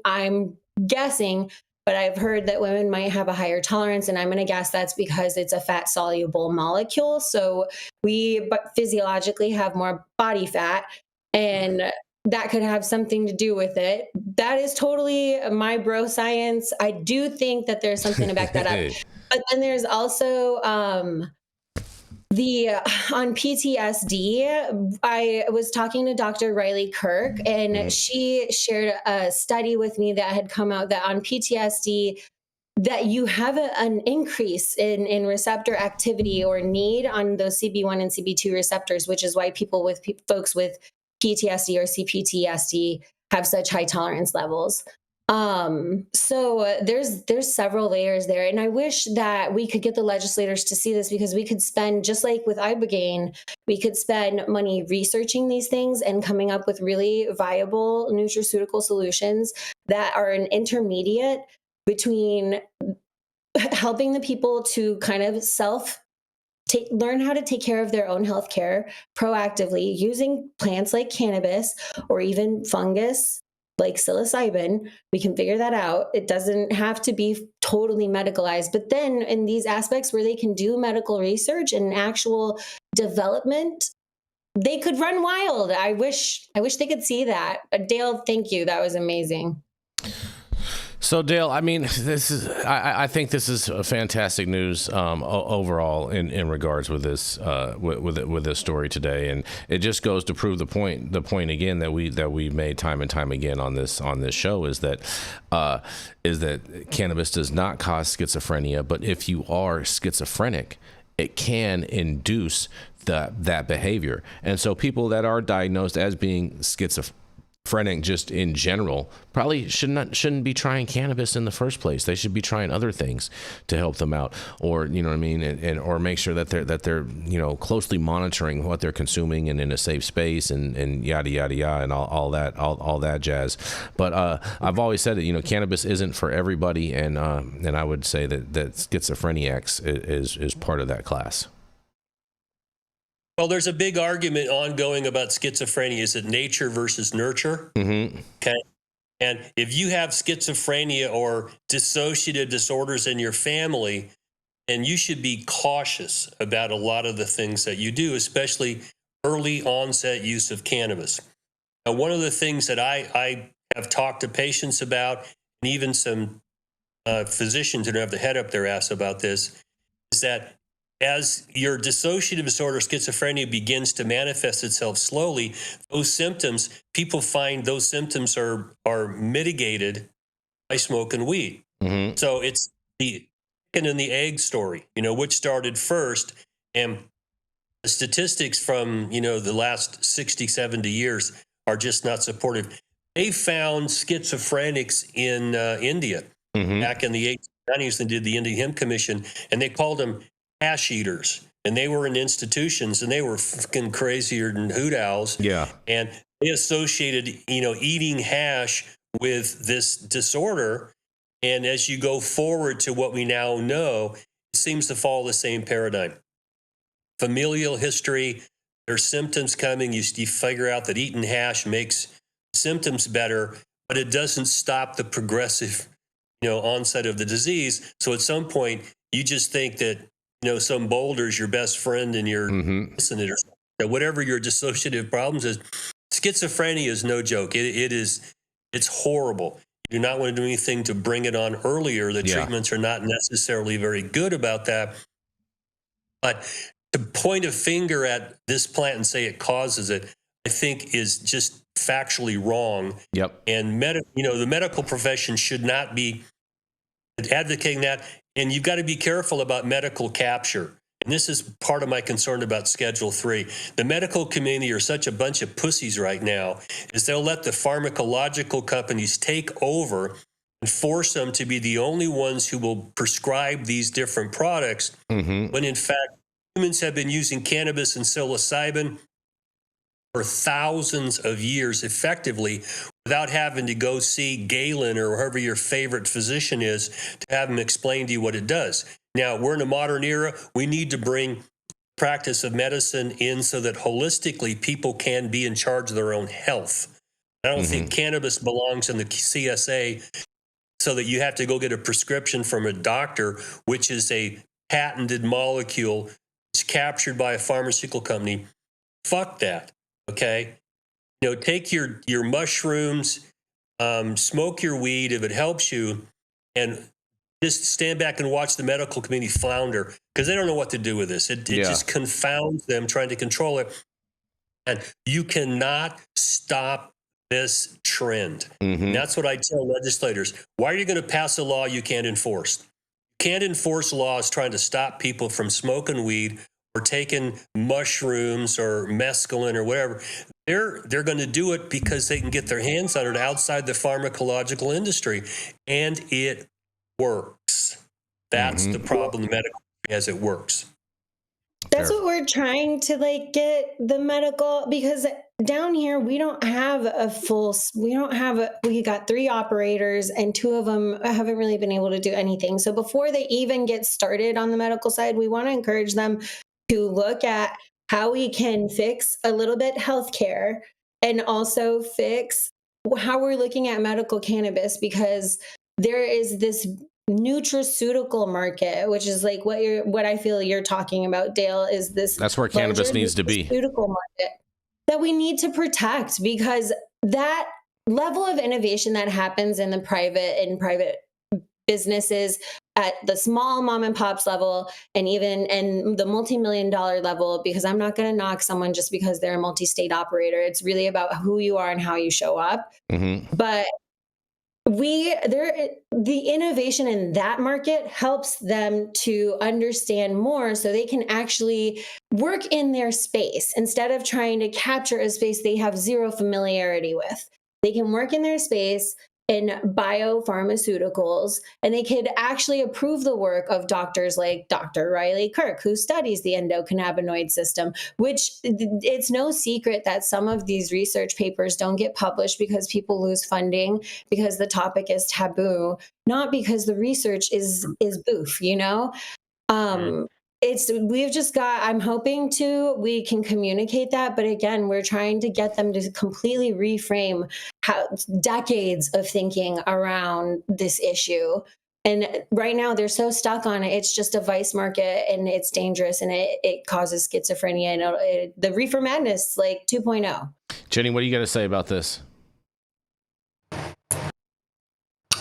I'm guessing, but I've heard that women might have a higher tolerance, and I'm going to guess that's because it's a fat soluble molecule. So we physiologically have more body fat, and that could have something to do with it. That is totally my bro science. I do think that there's something to back that up. But then there's also on PTSD, I was talking to Dr. Riley Kirk, and she shared a study with me that had come out that on PTSD, that you have an increase in receptor activity or need on those CB1 and CB2 receptors, which is why folks with PTSD or CPTSD have such high tolerance levels. So there's several layers there. And I wish that we could get the legislators to see this, because we could spend, just like with Ibogaine, we could spend money researching these things and coming up with really viable nutraceutical solutions that are an intermediate between helping the people to kind of learn how to take care of their own health care proactively using plants like cannabis or even fungus like psilocybin. We can figure that out. It doesn't have to be totally medicalized. But then in these aspects where they can do medical research and actual development, they could run wild. I wish they could see that. Dale, thank you. That was amazing. So Dale, I mean, I think this is a fantastic news overall in regards with this with this story today, and it just goes to prove the point again that we made time and time again on this show is that cannabis does not cause schizophrenia, but if you are schizophrenic, it can induce that behavior, and so people that are diagnosed as being schizophrenic just in general probably shouldn't be trying cannabis in the first place. They should be trying other things to help them out, or you know what I mean, and or make sure that they're you know closely monitoring what they're consuming and in a safe space and yada yada yada and all that jazz. But I've always said that, you know, cannabis isn't for everybody, and I would say that schizophrenics is part of that class. Well, there's a big argument ongoing about schizophrenia. Is it nature versus nurture? Mm-hmm. Okay. And if you have schizophrenia or dissociative disorders in your family, then you should be cautious about a lot of the things that you do, especially early onset use of cannabis. Now, one of the things that I have talked to patients about, and even some physicians who don't have the head up their ass about this, is that as your dissociative disorder, schizophrenia, begins to manifest itself slowly, people find those symptoms are mitigated by smoking weed. Mm-hmm. So it's the chicken and the egg story, you know, which started first. And the statistics from, you know, the last 60, 70 years are just not supportive. They found schizophrenics in India back in the 1890s. They did the Indian Hemp Commission, and they called them hash eaters, and they were in institutions, and they were fucking crazier than hoot owls. Yeah. And they associated, you know, eating hash with this disorder. And as you go forward to what we now know, it seems to follow the same paradigm. Familial history, there's symptoms coming. You figure out that eating hash makes symptoms better, but it doesn't stop the progressive, you know, onset of the disease. So at some point, you just think that, you know, some boulder's your best friend and you're missing it, or that whatever your dissociative problems is. Schizophrenia is no joke. It's horrible. You do not want to do anything to bring it on earlier. The treatments are not necessarily very good about that. But to point a finger at this plant and say it causes it, I think is just factually wrong. Yep. And the medical profession should not be advocating that. And you've got to be careful about medical capture. And this is part of my concern about Schedule 3. The medical community are such a bunch of pussies right now, is they'll let the pharmacological companies take over and force them to be the only ones who will prescribe these different products, when in fact humans have been using cannabis and psilocybin for thousands of years effectively without having to go see Galen or whoever your favorite physician is to have him explain to you what it does. Now, we're in a modern era. We need to bring practice of medicine in so that holistically people can be in charge of their own health. I don't think cannabis belongs in the CSA so that you have to go get a prescription from a doctor, which is a patented molecule. It's captured by a pharmaceutical company. Fuck that. Okay. You know, take your mushrooms, smoke your weed if it helps you, and just stand back and watch the medical community flounder because they don't know what to do with this. It just confounds them trying to control it. And you cannot stop this trend. And that's what I tell legislators. Why are you going to pass a law you can't enforce? You can't enforce laws trying to stop people from smoking weed or taking mushrooms or mescaline or whatever. They're going to do it because they can get their hands on it outside the pharmacological industry, and it works. That's the problem. The medical as it works. That's what we're trying to get the medical, because down here, we don't have we got 3 operators and 2 of them haven't really been able to do anything. So before they even get started on the medical side, we want to encourage them to look at how we can fix a little bit healthcare and also fix how we're looking at medical cannabis, because there is this nutraceutical market, which is like what I feel you're talking about, Dale, is this. That's where cannabis needs to be. Nutraceutical market that we need to protect, because that level of innovation that happens in private businesses at the small mom and pops level, and even in the multi-million-dollar level, because I'm not going to knock someone just because they're a multi-state operator. It's really about who you are and how you show up. Mm-hmm. But the innovation in that market helps them to understand more, so they can actually work in their space instead of trying to capture a space they have zero familiarity with. They can work in their space in biopharmaceuticals, and they could actually approve the work of doctors like Dr. Riley Kirk, who studies the endocannabinoid system, which it's no secret that some of these research papers don't get published because people lose funding, because the topic is taboo, not because the research is boof, you know? I'm hoping we can communicate that, but again, we're trying to get them to completely reframe decades of thinking around this issue. And right now they're so stuck on it. It's just a vice market and it's dangerous and it causes schizophrenia and the reefer madness, like 2.0. Jenny, what do you got to say about this?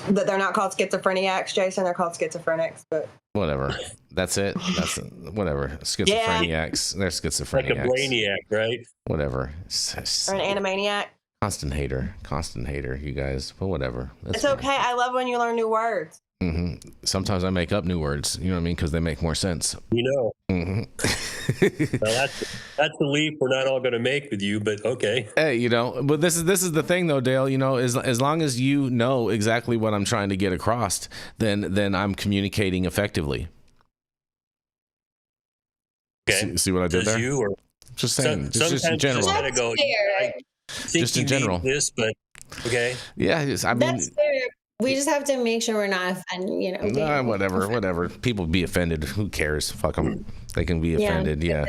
That they're not called schizophreniacs, Jason. They're called schizophrenics, but whatever. That's it. That's whatever. Schizophreniacs. Yeah. They're schizophreniacs. Like a brainiac, right? Whatever. Or an animaniac. Constant hater, you guys. But whatever. It's okay. I love when you learn new words. Mm-hmm. Sometimes I make up new words, you know what I mean? Because they make more sense. You know. Mm-hmm. Well, that's the leap we're not all going to make with you, but okay. Hey, you know, but this is the thing though, Dale, you know, as long as you know exactly what I'm trying to get across, then I'm communicating effectively. Okay. See what I did there? You or just saying, just in general. Just go, I think just in general. This, but okay. Yeah, I mean, that's fair. We just have to make sure we're not offending, you know. Whatever. People be offended. Who cares? Fuck them. They can be offended. Yeah.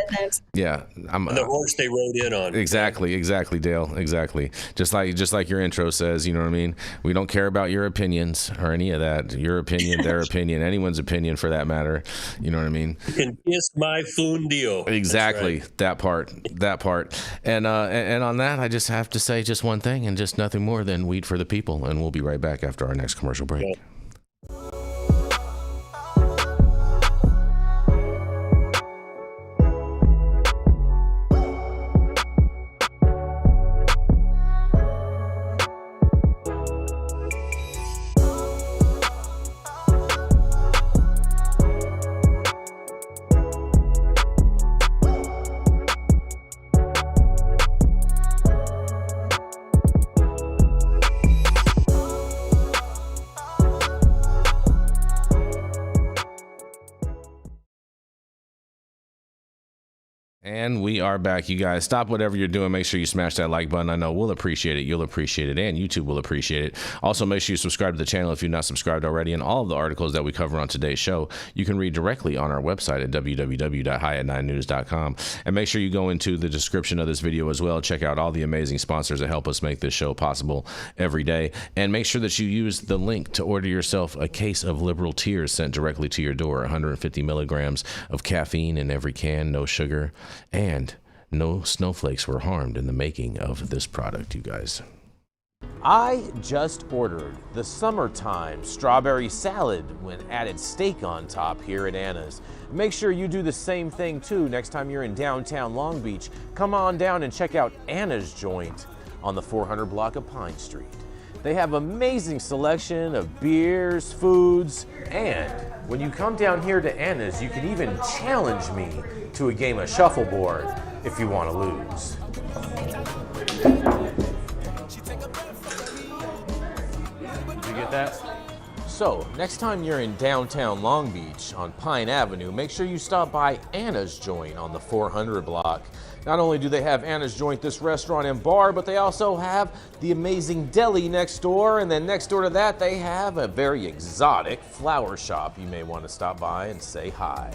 I'm the horse they rode in on. Exactly, Dale. Exactly. Just like your intro says. You know what I mean? We don't care about your opinions or any of that. Your opinion, their opinion, anyone's opinion for that matter. You know what I mean? You can kiss my fundio. Exactly. Right. That part. And on that, I just have to say just one thing and just nothing more than weed for the people. And we'll be right back after our next commercial break. Yeah. And we are back, you guys. Stop whatever you're doing. Make sure you smash that like button. I know we'll appreciate it. You'll appreciate it. And YouTube will appreciate it. Also, make sure you subscribe to the channel if you're not subscribed already. And all of the articles that we cover on today's show, you can read directly on our website at www.highat9news.com. And make sure you go into the description of this video as well. Check out all the amazing sponsors that help us make this show possible every day. And make sure that you use the link to order yourself a case of Liberal Tears sent directly to your door. 150 milligrams of caffeine in every can, no sugar. And no snowflakes were harmed in the making of this product, you guys. I just ordered the summertime strawberry salad when added steak on top here at Anna's. Make sure you do the same thing too next time you're in downtown Long Beach. Come on down and check out Anna's joint on the 400 block of Pine Street. They have amazing selection of beers, foods, and when you come down here to Anna's, you can even challenge me to a game of shuffleboard if you want to lose. Did you get that? So, next time you're in downtown Long Beach on Pine Avenue, make sure you stop by Anna's Joint on the 400 block. Not only do they have Anna's Joint, this restaurant and bar, but they also have the amazing deli next door. And then next door to that, they have a very exotic flower shop. You may want to stop by and say hi.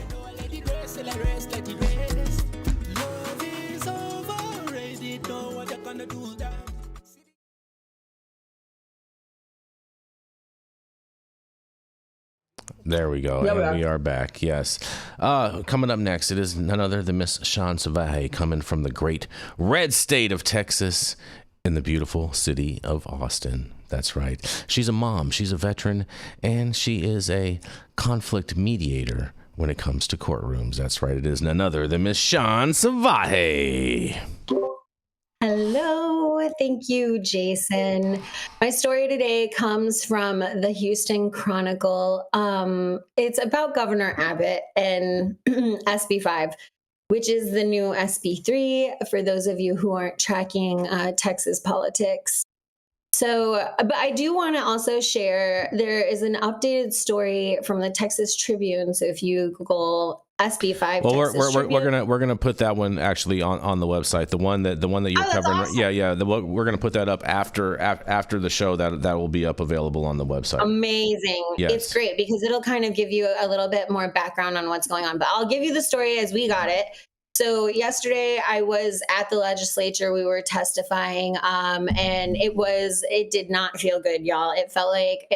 There we go. And we are back. Yes. Coming up next, it is none other than Miss ShaunSalvaje, coming from the great red state of Texas in the beautiful city of Austin. That's right. She's a mom, she's a veteran, and she is a conflict mediator when it comes to courtrooms. That's right. It is none other than Miss ShaunSalvaje. Hello, thank you, Jason. My story today comes from the Houston Chronicle. It's about Governor Abbott and SB 5, which is the new SB 3 for those of you who aren't tracking Texas politics. So, but I do want to also share, there is an updated story from the Texas Tribune. So if you Google SB 5, well, Texas we're gonna put that one actually on the website. The one that you're covering. Awesome. Yeah. We're gonna put that up after the show. That will be up available on the website. Amazing. Yes. It's great because it'll kind of give you a little bit more background on what's going on. But I'll give you the story as we got it. So yesterday I was at the legislature. We were testifying, and it did not feel good, y'all. It felt like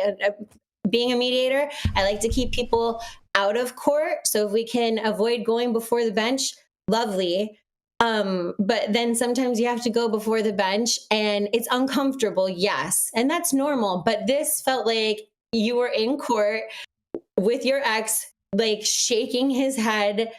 being a mediator. I like to keep people out of court. So if we can avoid going before the bench, lovely. But then sometimes you have to go before the bench and it's uncomfortable. Yes. And that's normal. But this felt like you were in court with your ex, like shaking his head,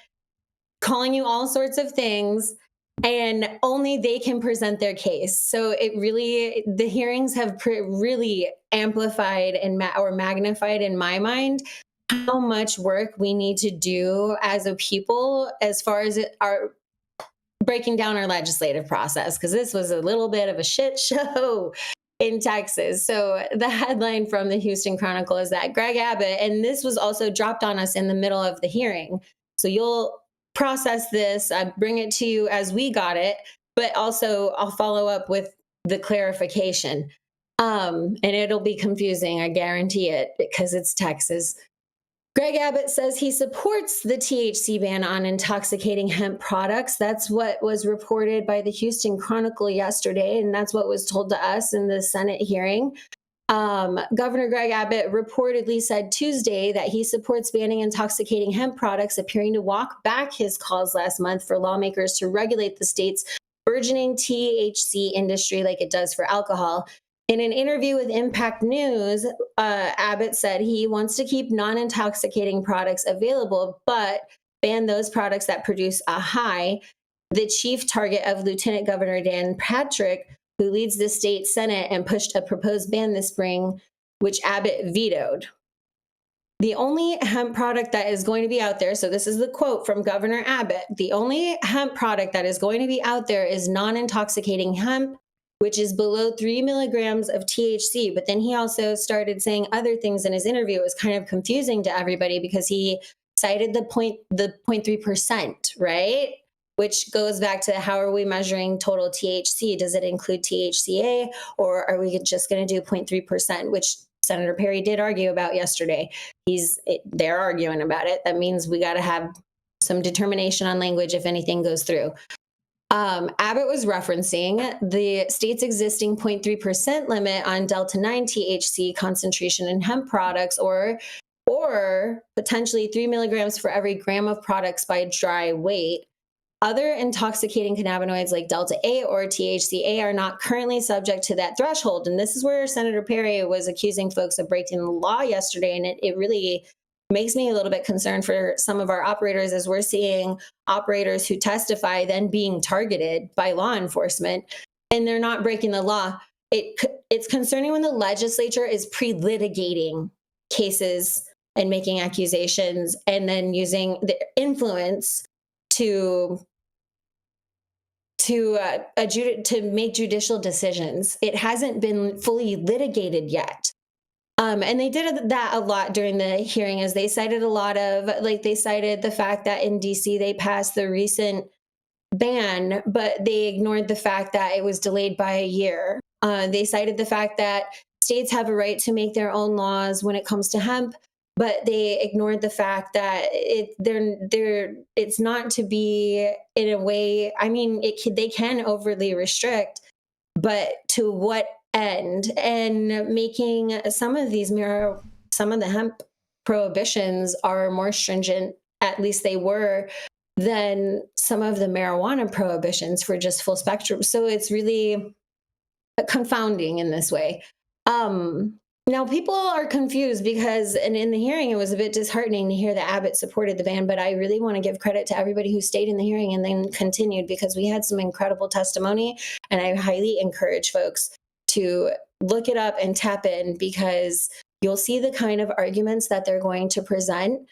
calling you all sorts of things, and only they can present their case. So the hearings have really amplified or magnified in my mind how much work we need to do as a people as far as our breaking down our legislative process, because this was a little bit of a shit show in Texas. So the headline from the Houston Chronicle is that Greg Abbott, and this was also dropped on us in the middle of the hearing. So you'll process this, I bring it to you as we got it, but also I'll follow up with the clarification. And it'll be confusing, I guarantee it, because it's Texas. Greg Abbott says he supports the THC ban on intoxicating hemp products. That's what was reported by the Houston Chronicle yesterday, and that's what was told to us in the Senate hearing. Governor Greg Abbott reportedly said Tuesday that he supports banning intoxicating hemp products, appearing to walk back his calls last month for lawmakers to regulate the state's burgeoning THC industry like it does for alcohol. In an interview with Impact News, Abbott said he wants to keep non-intoxicating products available, but ban those products that produce a high. The chief target of Lieutenant Governor Dan Patrick, who leads the state Senate and pushed a proposed ban this spring, which Abbott vetoed. The only hemp product that is going to be out there, so this is the quote from Governor Abbott, the only hemp product that is going to be out there is non-intoxicating hemp, which is below 3 milligrams of THC. But then he also started saying other things in his interview. It was kind of confusing to everybody because he cited the 0.3%, right? Which goes back to how are we measuring total THC? Does it include THCA, or are we just going to do 0.3%, which Senator Perry did argue about yesterday? They're arguing about it. That means we got to have some determination on language if anything goes through. Abbott was referencing the state's existing 0.3% limit on Delta-9 THC concentration in hemp products, or potentially 3 milligrams for every gram of products by dry weight. Other intoxicating cannabinoids like Delta-8 or THCA are not currently subject to that threshold. And this is where Senator Perry was accusing folks of breaking the law yesterday. And it really makes me a little bit concerned for some of our operators, as we're seeing operators who testify then being targeted by law enforcement, and they're not breaking the law. It's concerning when the legislature is pre-litigating cases and making accusations and then using the influence to make judicial decisions. It hasn't been fully litigated yet. And they did that a lot during the hearing, as they cited the fact that in DC they passed the recent ban, but they ignored the fact that it was delayed by a year. They cited the fact that states have a right to make their own laws when it comes to hemp, but they ignored the fact that it's not to be in a way. I mean, they can overly restrict, but to what end? And making some of the hemp prohibitions are more stringent, at least they were, than some of the marijuana prohibitions for just full spectrum. So it's really confounding in this way. Now people are confused because, and in the hearing, it was a bit disheartening to hear that Abbott supported the ban, but I really want to give credit to everybody who stayed in the hearing and then continued, because we had some incredible testimony, and I highly encourage folks to look it up and tap in, because you'll see the kind of arguments that they're going to present.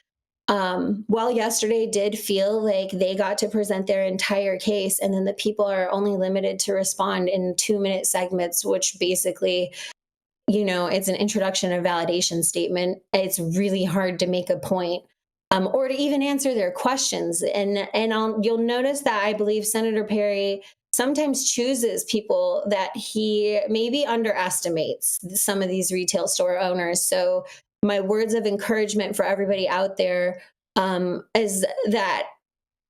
While yesterday did feel like they got to present their entire case, and then the people are only limited to respond in 2-minute segments, which basically, it's an introduction and validation statement. It's really hard to make a point, or to even answer their questions. And you'll notice that I believe Senator Perry sometimes chooses people that he maybe underestimates, some of these retail store owners. So my words of encouragement for everybody out there is that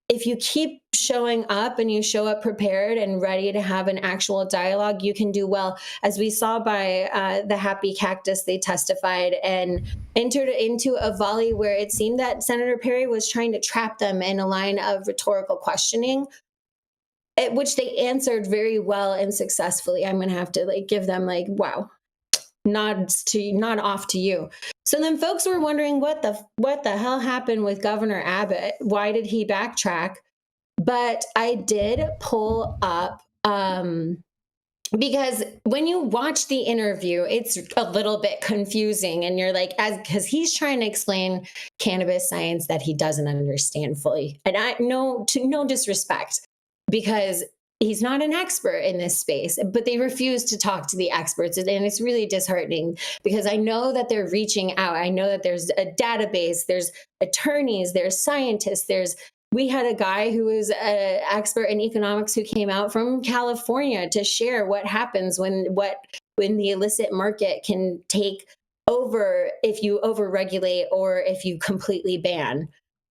if you keep showing up and you show up prepared and ready to have an actual dialogue, you can do well. As we saw by the Happy Cactus, they testified and entered into a volley where it seemed that Senator Perry was trying to trap them in a line of rhetorical questioning, which they answered very well and successfully. I'm going to have to give them wow. Nod off to you. So then folks were wondering what the hell happened with Governor Abbott? Why did he backtrack? But I did pull up because when you watch the interview, it's a little bit confusing, and you're because he's trying to explain cannabis science that he doesn't understand fully. And no disrespect, because he's not an expert in this space, but they refuse to talk to the experts. And it's really disheartening, because I know that they're reaching out. I know that there's a database, there's attorneys, there's scientists, we had a guy who was an expert in economics who came out from California to share what happens when the illicit market can take over if you overregulate or if you completely ban.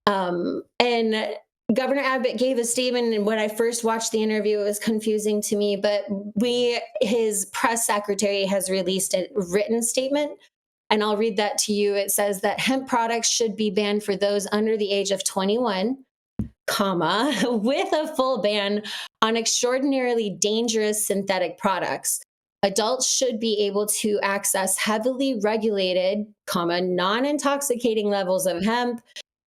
And Governor Abbott gave a statement, and when I first watched the interview, it was confusing to me, but his press secretary has released a written statement, and I'll read that to you. It says that hemp products should be banned for those under the age of 21, with a full ban on extraordinarily dangerous synthetic products. Adults should be able to access heavily regulated, non-intoxicating levels of hemp,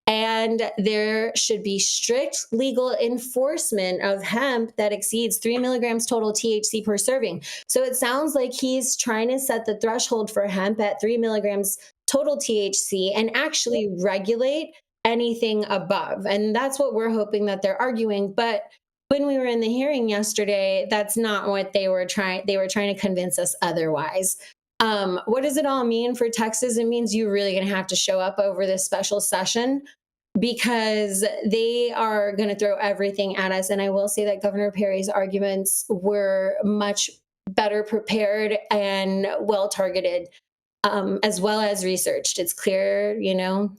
and there should be strict legal enforcement of hemp that exceeds 3 milligrams total THC per serving. So it sounds like he's trying to set the threshold for hemp at 3 milligrams total THC and actually regulate anything above. And that's what we're hoping that they're arguing. But when we were in the hearing yesterday, that's not what they were trying. They were trying to convince us otherwise. What does it all mean for Texas? It means you're really going to have to show up over this special session, because they are going to throw everything at us. And I will say that Governor Perry's arguments were much better prepared and well targeted, as well as researched. It's clear,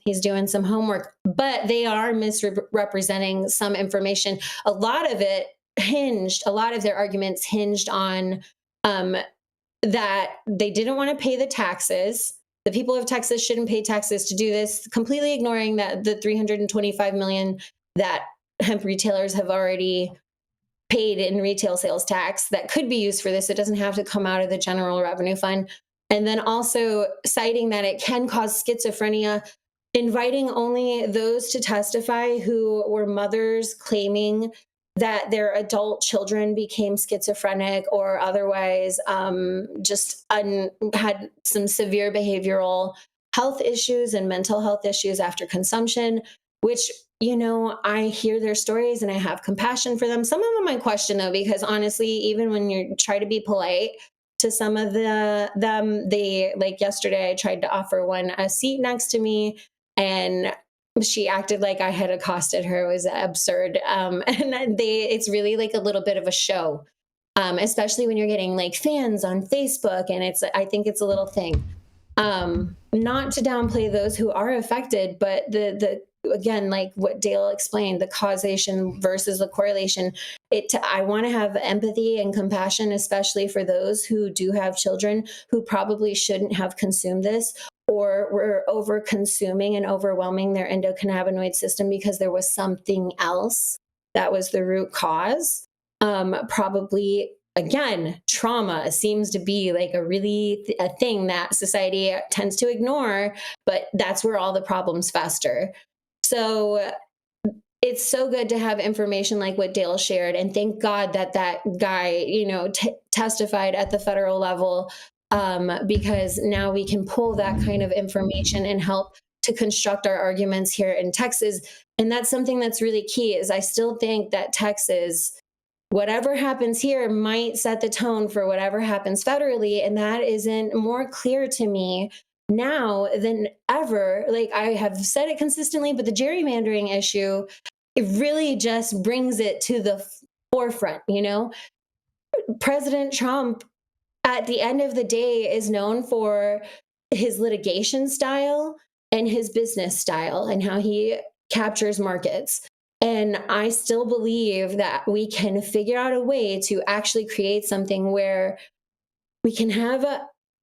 he's doing some homework, but they are misrepresenting some information. A lot of their arguments hinged on that they didn't want to pay the taxes. The people of Texas shouldn't pay taxes to do this, completely ignoring that the $325 million that hemp retailers have already paid in retail sales tax that could be used for this. It doesn't have to come out of the general revenue fund. And then also citing that it can cause schizophrenia, inviting only those to testify who were mothers claiming that their adult children became schizophrenic or otherwise had some severe behavioral health issues and mental health issues after consumption, which, I hear their stories and I have compassion for them. Some of them I question, though, because honestly, even when you try to be polite to some of them, they, like yesterday, I tried to offer one a seat next to me, and she acted like I had accosted her. It was absurd. And it's really like a little bit of a show, especially when you're getting like fans on Facebook. And I think it's a little thing. Not to downplay those who are affected, but again, like what Dale explained, the causation versus the correlation. I want to have empathy and compassion, especially for those who do have children who probably shouldn't have consumed this, or were over consuming and overwhelming their endocannabinoid system because there was something else that was the root cause. Probably, again, trauma seems to be like a thing that society tends to ignore, but that's where all the problems fester. So it's so good to have information like what Dale shared. And thank God that guy, testified at the federal level, because now we can pull that kind of information and help to construct our arguments here in Texas. And that's something that's really key. Is I still think that Texas, whatever happens here might set the tone for whatever happens federally. And that isn't more clear to me now than ever. Like I have said it consistently, but the gerrymandering issue, it really just brings it to the forefront. President Trump, at the end of the day, is known for his litigation style and his business style and how he captures markets. And I still believe that we can figure out a way to actually create something where we can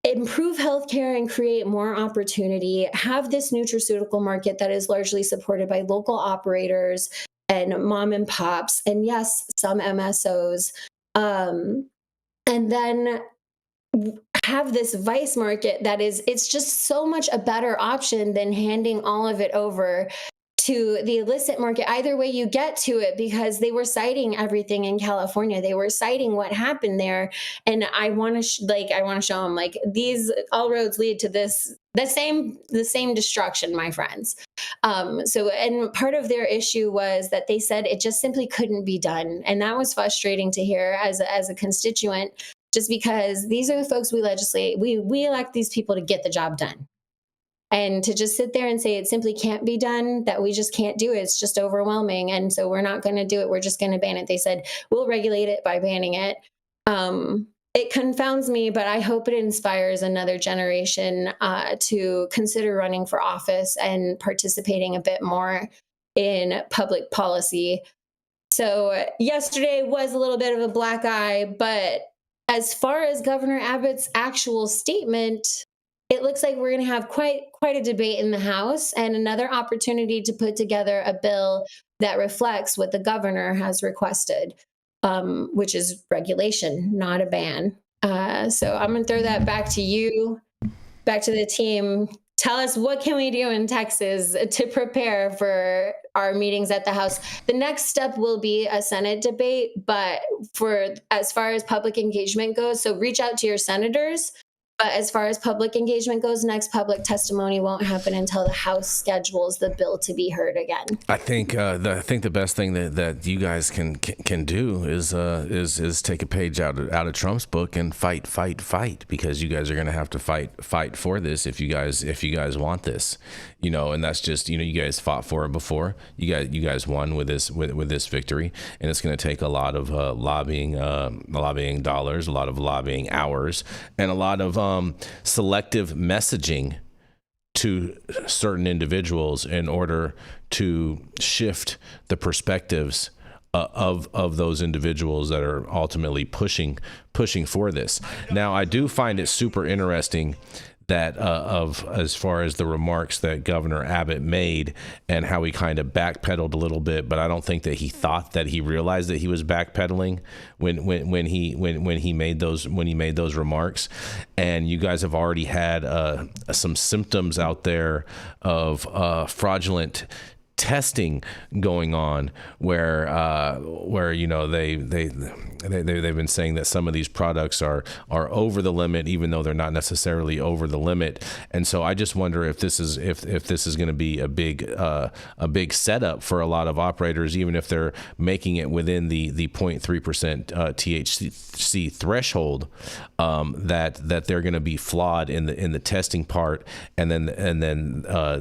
improve healthcare and create more opportunity, have this nutraceutical market that is largely supported by local operators and mom and pops, and yes, some MSOs, and then have this vice market it's just so much a better option than handing all of it over to the illicit market. Either way you get to it, because they were citing everything in California. They were citing what happened there. And I want to show them like these all roads lead to the same destruction, my friends. And part of their issue was that they said it just simply couldn't be done. And that was frustrating to hear as a constituent, just because these are the folks we legislate. We elect these people to get the job done. And to just sit there and say it simply can't be done, that we just can't do it, it's just overwhelming. And so we're not going to do it. We're just going to ban it. They said, we'll regulate it by banning it. It confounds me, but I hope it inspires another generation to consider running for office and participating a bit more in public policy. So yesterday was a little bit of a black eye, but as far as Governor Abbott's actual statement, it looks like we're going to have quite a debate in the House and another opportunity to put together a bill that reflects what the governor has requested, which is regulation, not a ban. So I'm going to throw that back to you, back to the team. Tell us, what can we do in Texas to prepare for our meetings at the House? The next step will be a Senate debate, but as far as public engagement goes, so reach out to your senators. But as far as public engagement goes, next public testimony won't happen until the House schedules the bill to be heard again. I think the best thing that you guys can do is take a page out of Trump's book and fight, because you guys are going to have to fight for this if you guys want this, and that's just, you guys fought for it before. You guys won with this victory, and it's going to take a lot of lobbying dollars, a lot of lobbying hours, and a lot of selective messaging to certain individuals in order to shift the perspectives of those individuals that are ultimately pushing for this. Now, I do find it super interesting that as far as the remarks that Governor Abbott made and how he kind of backpedaled a little bit, but I don't think that he realized that he was backpedaling when he made those remarks. And you guys have already had some symptoms out there of fraudulent testing going on where they've been saying that some of these products are over the limit, even though they're not necessarily over the limit. And so I just wonder if this is going to be a big setup for a lot of operators, even if they're making it within the 0.3% THC threshold, that they're going to be flawed in the testing part, and then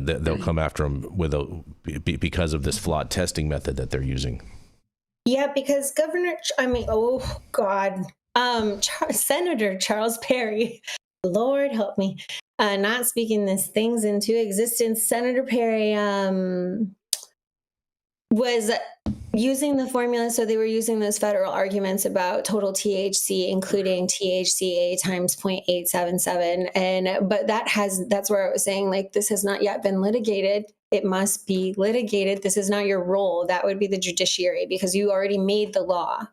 they'll come after them because of this flawed testing method that they're using. Yeah, because Senator Charles Perry, Lord help me, not speaking these things into existence. Senator Perry was using the formula. So they were using those federal arguments about total THC, including THCA times 0.877. But that's where I was saying, like, this has not yet been litigated. It must be litigated. This is not your role. That would be the judiciary, because you already made the law.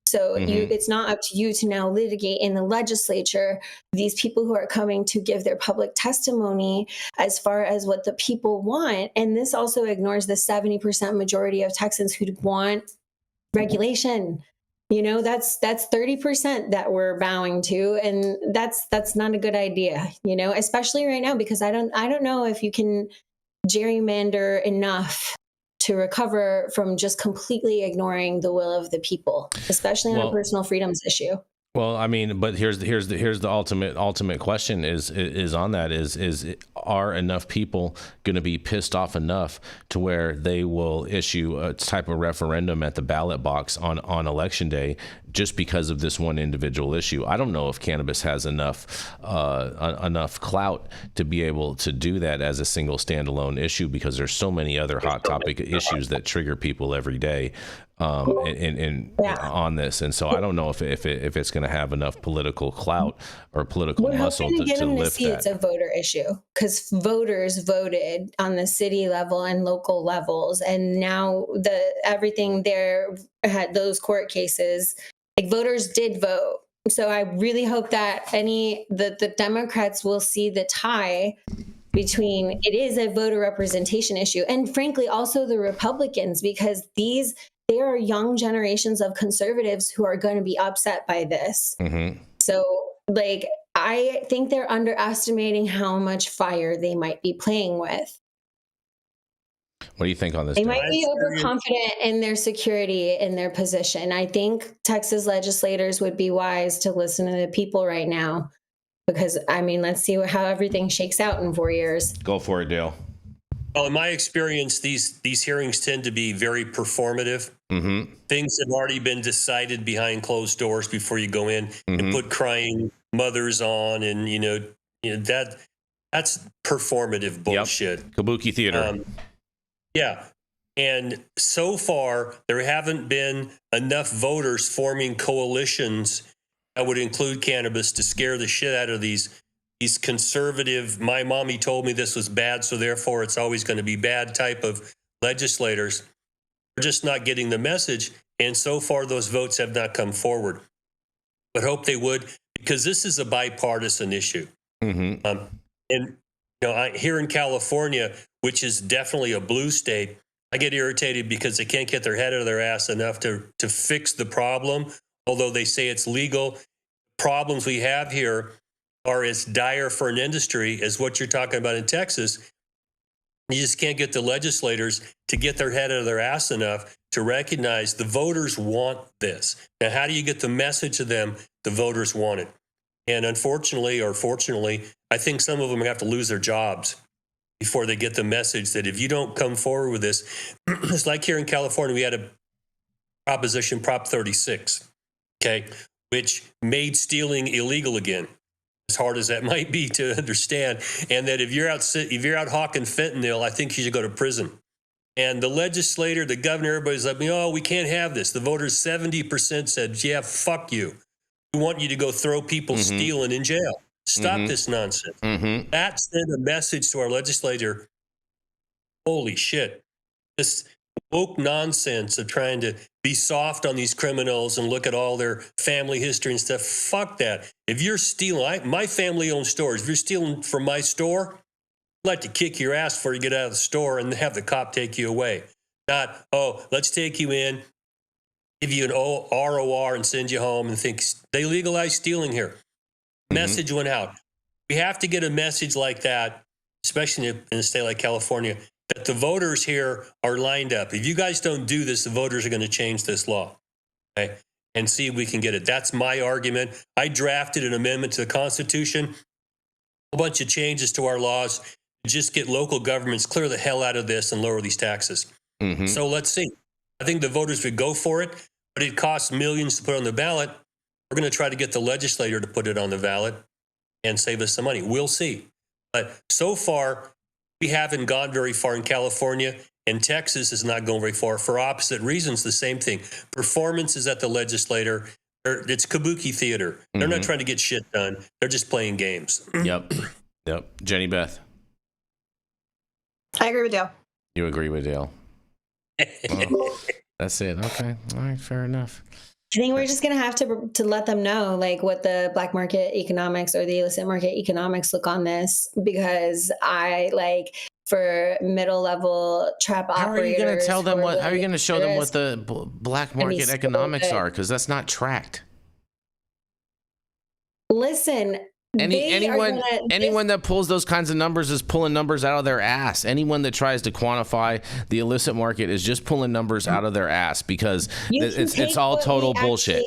So it's not up to you to now litigate in the legislature these people who are coming to give their public testimony as far as what the people want. And this also ignores the 70% majority of Texans who want regulation. That's 30% that we're bowing to, and that's not a good idea. Especially right now, because I don't know if you can gerrymander enough to recover from just completely ignoring the will of the people, especially on a personal freedoms issue. Well, I mean, but here's the ultimate question is on that is are enough people going to be pissed off enough to where they will issue a type of referendum at the ballot box on election day just because of this one individual issue? I don't know if cannabis has enough clout to be able to do that as a single standalone issue, because there's so many other hot topic issues that trigger people every day on this. And so I don't know if it's going to have enough political clout or political muscle to lift that. It's a voter issue, because voters voted on the city level and local levels, and now everything there had those court cases. Like, voters did vote. So I really hope that the Democrats will see the tie between it is a voter representation issue, and frankly also the Republicans, because there are young generations of conservatives who are going to be upset by this. So, like, I think they're underestimating how much fire they might be playing with. What do you think on this? They might be overconfident in their security, in their position. I think Texas legislators would be wise to listen to the people right now, because, I mean, let's see how everything shakes out in 4 years. Go for it, Dale. Well, in my experience, these hearings tend to be very performative. Things have already been decided behind closed doors before you go in and put crying mothers on, and that's performative bullshit. Yep. Kabuki theater. Yeah. And so far, there haven't been enough voters forming coalitions that would include cannabis to scare the shit out of these conservative, my mommy told me this was bad, so therefore it's always going to be bad type of legislators. They're just not getting the message. And so far, those votes have not come forward. But hope they would, because this is a bipartisan issue. And here in California, which is definitely a blue state, I get irritated because they can't get their head out of their ass enough to fix the problem. Although they say it's legal, problems we have here are as dire for an industry as what you're talking about in Texas. You just can't get the legislators to get their head out of their ass enough to recognize the voters want this. Now, how do you get the message to them? The voters want it. And unfortunately, or fortunately, I think some of them have to lose their jobs before they get the message that if you don't come forward with this, it's like here in California, we had a proposition, Prop 36, okay, which made stealing illegal again, as hard as that might be to understand. And that if you're out hawking fentanyl, I think you should go to prison. And the legislator, the governor, everybody's like, oh, we can't have this. The voters, 70% said, yeah, fuck you. We want you to go throw people stealing in jail. Stop this nonsense. That sent a message to our legislator. Holy shit. This woke nonsense of trying to be soft on these criminals and look at all their family history and stuff. Fuck that. If you're stealing, my family owns stores. If you're stealing from my store, like to kick your ass before you get out of the store and have the cop take you away. Not, oh, let's take you in, give you an ROR and send you home and think they legalize stealing here. Message went out. We have to get a message like that, especially in a state like California, that the voters here are lined up. If you guys don't do this, the voters are going to change this law. Okay? And see if we can get it. That's my argument. I drafted an amendment to the Constitution, a bunch of changes to our laws, just get local governments clear the hell out of this and lower these taxes. So let's see. I think the voters would go for it, but it costs millions to put on the ballot. We're going to try to get the legislator to put it on the ballot and save us some money. We'll see. But so far, we haven't gone very far in California, and Texas is not going very far for opposite reasons. The same thing. Performances at the legislature, it's kabuki theater. They're not trying to get shit done. They're just playing games. Yep. Jenny Beth. I agree with Dale. You agree with Dale? Oh, that's it. Okay. All right. Fair enough. I think we're just going to have to let them know like what the black market economics or the illicit market economics look on this, because I like for middle level trap operators. How are you going to tell them what? How are you going to show them what the black market economics are? Because that's not tracked. Listen. Anyone that pulls those kinds of numbers is pulling numbers out of their ass. Anyone that tries to quantify the illicit market is just pulling numbers out of their ass, because it's all total bullshit.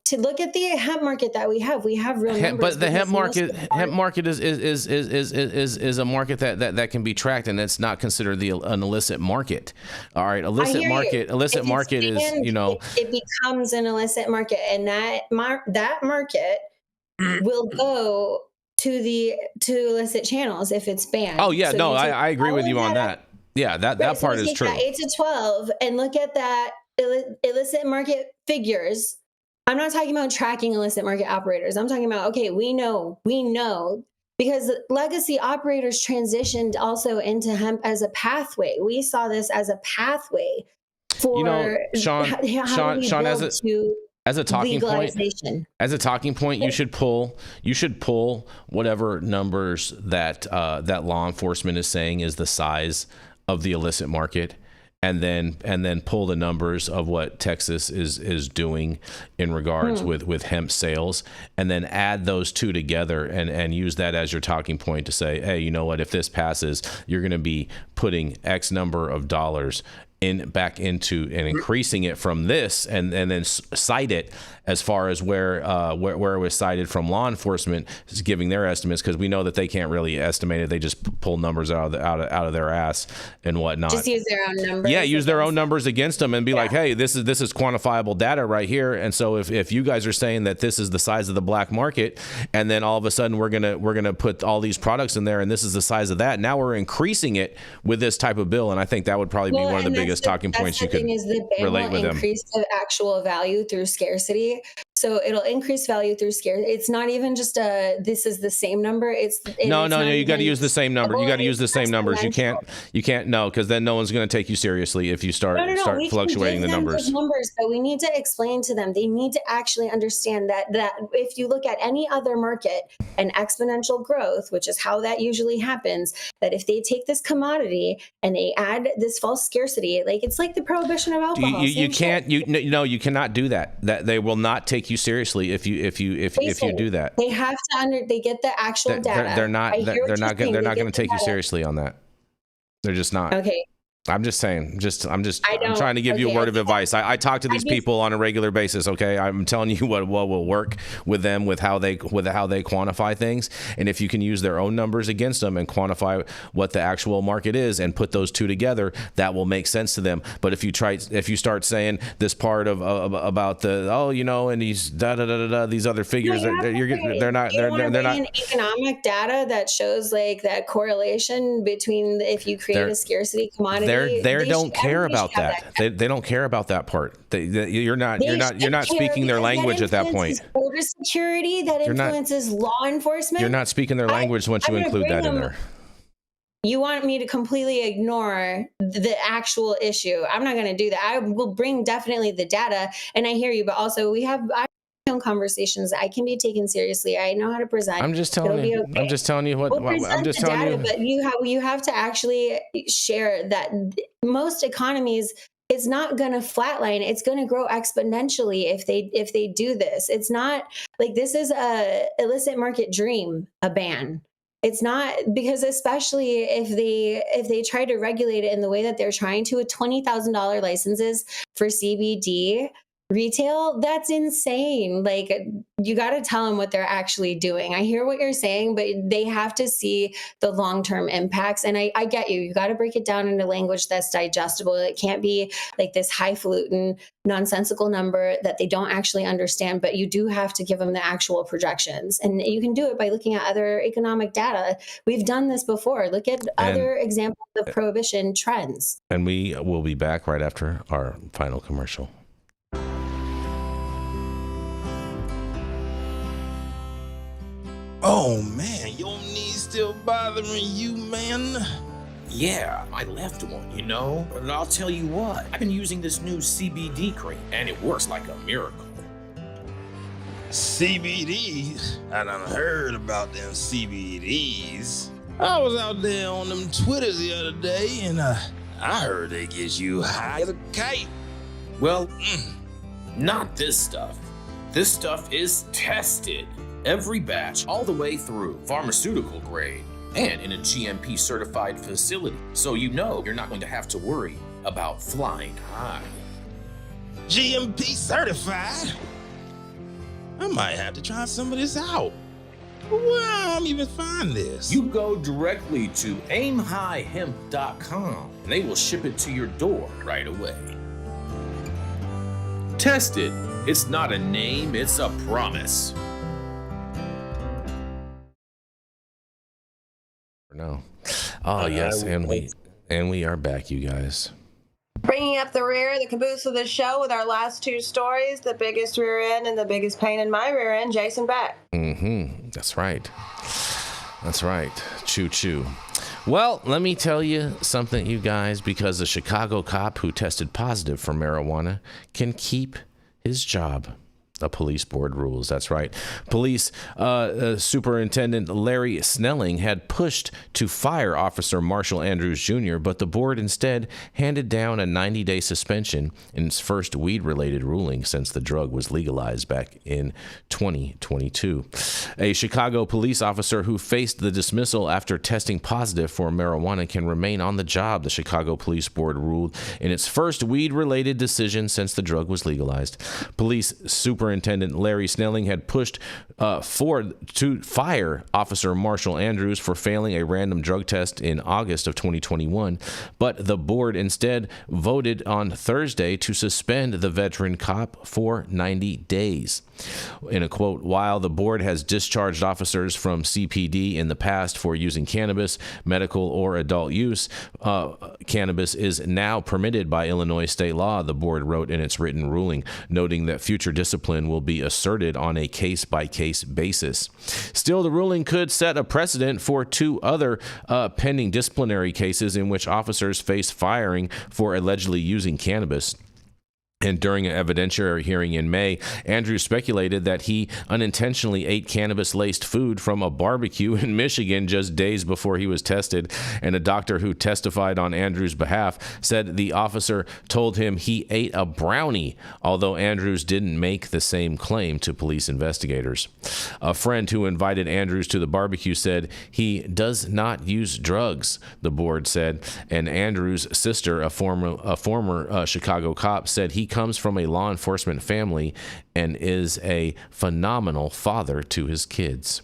To look at the hemp market that we have real numbers. But the hemp market is a market that can be tracked, and it's not considered an illicit market. All right, illicit market is it becomes an illicit market, and that market will go to illicit channels if it's banned. Oh yeah, so I agree with you on that. Yeah, that part is true. That 8 to 12 and look at that illicit market figures. I'm not talking about tracking illicit market operators. I'm talking about, okay, we know because legacy operators transitioned also into hemp as a pathway. We saw this as a pathway for Shaun, as a talking point, you should pull whatever numbers that law enforcement is saying is the size of the illicit market, and then pull the numbers of what Texas is doing in regards with hemp sales, and then add those two together and use that as your talking point to say, hey, you know what, if this passes, you're going to be putting X number of dollars back into and increasing it from this, and then cite it as far as where it was cited from law enforcement is giving their estimates, because we know that they can't really estimate it. They just pull numbers out of their ass and whatnot. Just use their own numbers. Yeah, use their own numbers against them and be like, hey, this is quantifiable data right here. And so if you guys are saying that this is the size of the black market, and then all of a sudden we're gonna put all these products in there, and this is the size of that, now we're increasing it with this type of bill, and I think that would probably be one of the biggest talking points you could relate with them. Increase the actual value through scarcity. So it'll increase value through scarcity. It's not even just this is the same number. No. You got to use the same number. You got to use the same numbers. You can't because then no one's going to take you seriously if you start fluctuating the numbers. But we need to explain to them. They need to actually understand that if you look at any other market, an exponential growth, which is how that usually happens, that if they take this commodity and they add this false scarcity, like it's like the prohibition of alcohol. You cannot do that. That they will not take you seriously if you do that. They have to they get the actual data. They're not going to take you seriously on that. They're just not. Okay. I'm just saying, I'm trying to give you a word of advice. I talk to these people on a regular basis. Okay. I'm telling you what will work with them, with how they quantify things. And if you can use their own numbers against them and quantify what the actual market is and put those two together, that will make sense to them. But if you start saying this part of about the, and these these other figures, they're not economic data that shows like that correlation between if you create a scarcity commodity. They don't care about that. They don't care about that part. You're not speaking their language at that point. Border security that influences law enforcement. You're not speaking their language once you include that in there. You want me to completely ignore the actual issue? I'm not going to do that. I will bring definitely the data, and I hear you, but also I microphone conversations. I can be taken seriously. I know how to present. I'm just telling you. Okay. I'm just telling you what. We'll I'm just the telling data, you. But you have to actually share that most economies, it's not going to flatline. It's going to grow exponentially if they do this. It's not like this is a illicit market dream, a ban. It's not, because especially if they try to regulate it in the way that they're trying to, with $20,000 licenses for CBD retail, that's insane. Like, you got to tell them what they're actually doing. I hear what you're saying, but they have to see the long-term impacts. And I get you. You got to break it down into language that's digestible. It can't be like this highfalutin, nonsensical number that they don't actually understand, but you do have to give them the actual projections. And you can do it by looking at other economic data. We've done this before. Look at other examples of prohibition trends. And we will be back right after our final commercial. Oh man, your knees still bothering you, man? Yeah, I left one, you know? And I'll tell you what, I've been using this new CBD cream, and it works like a miracle. CBDs? I done heard about them CBDs. I was out there on them Twitters the other day, and I heard they get you high as a kite. Well, not this stuff. This stuff is tested. Every batch, all the way through, pharmaceutical grade, and in a GMP certified facility. So you know you're not going to have to worry about flying high. GMP certified? I might have to try some of this out. Where I'm even find this? You go directly to aimhighhemp.com and they will ship it to your door right away. Tested. It's not a name, it's a promise. No. Oh yes, and we are back, you guys. Bringing up the rear, the caboose of the show with our last two stories, the biggest rear end and the biggest pain in my rear end, Jason Beck. That's right. That's right. Choo choo. Well, let me tell you something, you guys, because a Chicago cop who tested positive for marijuana can keep his job. The police board rules. That's right. Police Superintendent Larry Snelling had pushed to fire Officer Marshall Andrews Jr., but the board instead handed down a 90-day suspension in its first weed-related ruling since the drug was legalized back in 2022. A Chicago police officer who faced the dismissal after testing positive for marijuana can remain on the job, the Chicago Police Board ruled in its first weed-related decision since the drug was legalized. Police Superintendent Larry Snelling had pushed to fire Officer Marshall Andrews for failing a random drug test in August of 2021, but the board instead voted on Thursday to suspend the veteran cop for 90 days. In a quote, while the board has discharged officers from CPD in the past for using cannabis, medical or adult use, cannabis is now permitted by Illinois state law, the board wrote in its written ruling, noting that future discipline will be asserted on a case-by-case basis. Still, the ruling could set a precedent for two other pending disciplinary cases in which officers face firing for allegedly using cannabis. And during an evidentiary hearing in May, Andrews speculated that he unintentionally ate cannabis-laced food from a barbecue in Michigan just days before he was tested. And a doctor who testified on Andrews' behalf said the officer told him he ate a brownie, although Andrews didn't make the same claim to police investigators. A friend who invited Andrews to the barbecue said he does not use drugs, the board said. And Andrews' sister, a former Chicago cop, said he comes from a law enforcement family and is a phenomenal father to his kids.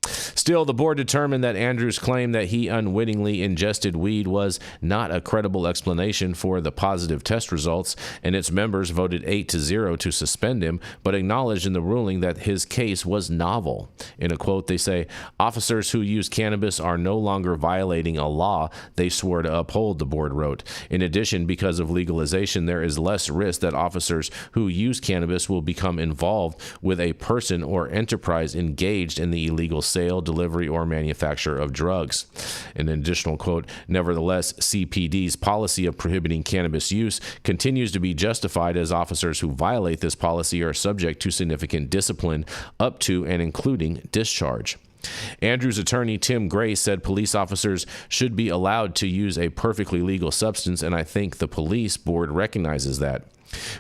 Still, the board determined that Andrews' claim that he unwittingly ingested weed was not a credible explanation for the positive test results, and its members voted 8-0 to suspend him, but acknowledged in the ruling that his case was novel. In a quote, they say, officers who use cannabis are no longer violating a law they swore to uphold, the board wrote. In addition, because of legalization, there is less risk that officers who use cannabis will become involved with a person or enterprise engaged in the illegal sale, delivery, or manufacture of drugs. An additional quote, nevertheless, CPD's policy of prohibiting cannabis use continues to be justified as officers who violate this policy are subject to significant discipline up to and including discharge. Andrew's attorney, Tim Gray, said police officers should be allowed to use a perfectly legal substance, and I think the police board recognizes that.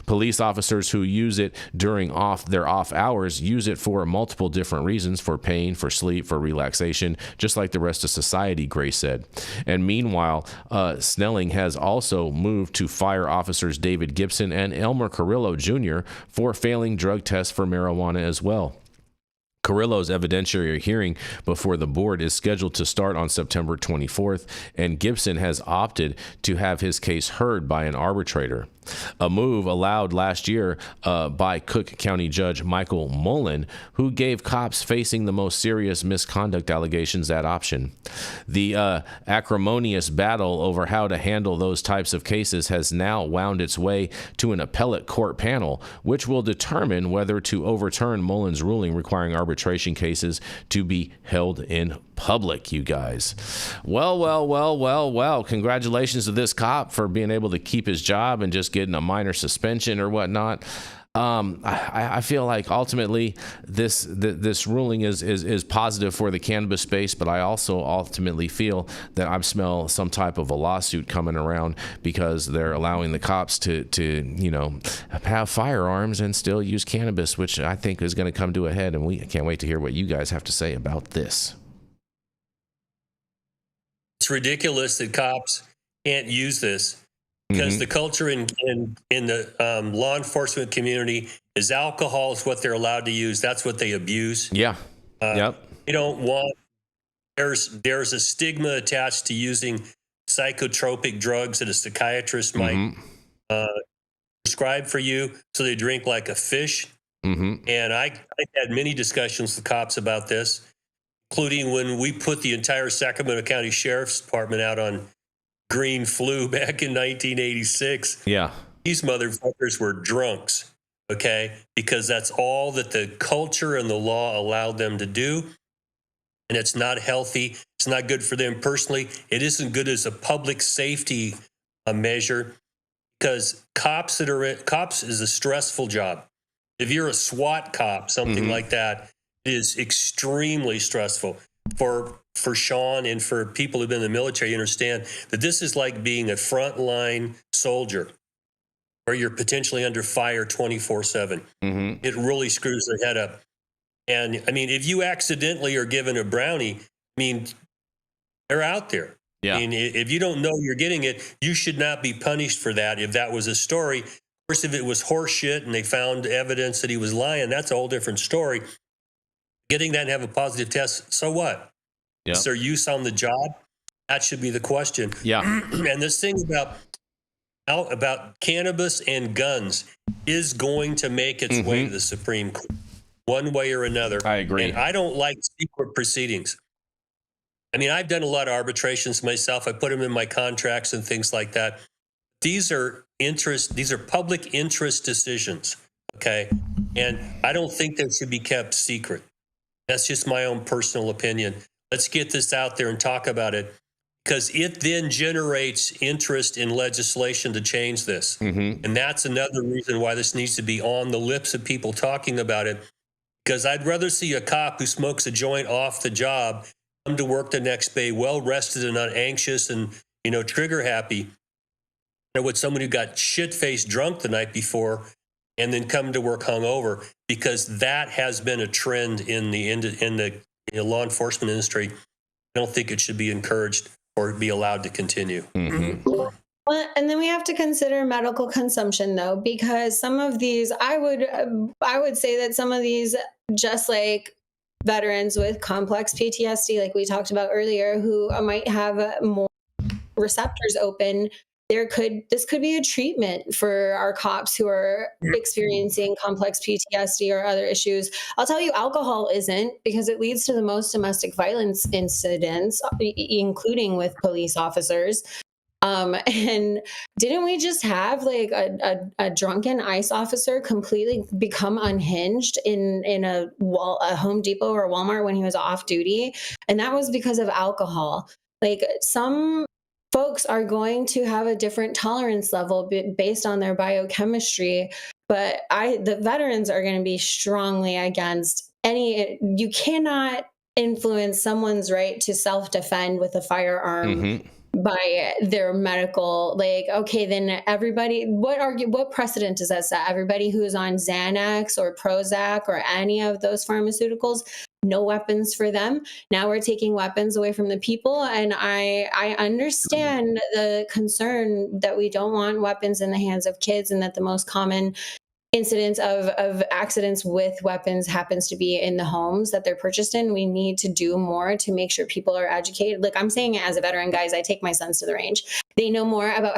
Police officers who use it during their off hours use it for multiple different reasons, for pain, for sleep, for relaxation, just like the rest of society, Gray said. And meanwhile, Snelling has also moved to fire officers David Gibson and Elmer Carrillo Jr. for failing drug tests for marijuana as well. Carrillo's evidentiary hearing before the board is scheduled to start on September 24th, and Gibson has opted to have his case heard by an arbitrator. A move allowed last year by Cook County Judge Michael Mullen, who gave cops facing the most serious misconduct allegations that option. The acrimonious battle over how to handle those types of cases has now wound its way to an appellate court panel, which will determine whether to overturn Mullen's ruling requiring arbitration cases to be held in public, you guys. Well. Congratulations to this cop for being able to keep his job and just getting a minor suspension or whatnot. I feel like ultimately this ruling is positive for the cannabis space, but I also ultimately feel that I smell some type of a lawsuit coming around because they're allowing the cops to have firearms and still use cannabis, which I think is going to come to a head, and we can't wait to hear what you guys have to say about this. It's ridiculous that cops can't use this because the culture in the law enforcement community is alcohol is what they're allowed to use. That's what they abuse. Yeah. Yep. They don't want. There's a stigma attached to using psychotropic drugs that a psychiatrist might prescribe for you, so they drink like a fish. And I had many discussions with cops about this, including when we put the entire Sacramento County Sheriff's Department out on green flu back in 1986. Yeah. These motherfuckers were drunks, okay? Because that's all that the culture and the law allowed them to do. And it's not healthy. It's not good for them personally. It isn't good as a public safety measure, because cops is a stressful job. If you're a SWAT cop, something like that, it is extremely stressful. For Sean and for people who've been in the military, you understand that this is like being a frontline soldier where you're potentially under fire 24/7. It really screws their head up. And I mean, if you accidentally are given a brownie, I mean, they're out there. Yeah. I mean, if you don't know you're getting it, you should not be punished for that. If that was a story, of course, if it was horse shit and they found evidence that he was lying, that's a whole different story. Getting that and have a positive test, so what? Yeah. Is there use on the job? That should be the question. Yeah. And this thing about cannabis and guns is going to make its way to the Supreme Court, one way or another. I agree. And I don't like secret proceedings. I mean, I've done a lot of arbitrations myself. I put them in my contracts and things like that. These are public interest decisions, okay? And I don't think they should be kept secret. That's just my own personal opinion. Let's get this out there and talk about it, because it then generates interest in legislation to change this. And that's another reason why this needs to be on the lips of people talking about it, because I'd rather see a cop who smokes a joint off the job come to work the next day well rested and not anxious and, trigger happy, than with someone who got shit-faced drunk the night before and then come to work hungover, because that has been a trend in the law enforcement industry. I don't think it should be encouraged or be allowed to continue. Well, and then we have to consider medical consumption, though, because some of these, I would say that some of these, just like veterans with complex PTSD, like we talked about earlier, who might have more receptors open, this could be a treatment for our cops who are experiencing complex PTSD or other issues. I'll tell you, alcohol isn't, because it leads to the most domestic violence incidents, including with police officers. And didn't we just have like a drunken ICE officer completely become unhinged in a Home Depot or Walmart when he was off duty? And that was because of alcohol. Like, some folks are going to have a different tolerance level based on their biochemistry, but the veterans are going to be strongly against you cannot influence someone's right to self-defend with a firearm by their medical, like, okay, then everybody, what precedent does that set? Everybody who's on Xanax or Prozac or any of those pharmaceuticals, no weapons for them. Now we're taking weapons away from the people. And I understand the concern that we don't want weapons in the hands of kids, and that the most common incidents of accidents with weapons happens to be in the homes that they're purchased in. We need to do more to make sure people are educated. Like, I'm saying it as a veteran, guys, I take my sons to the range. They know more about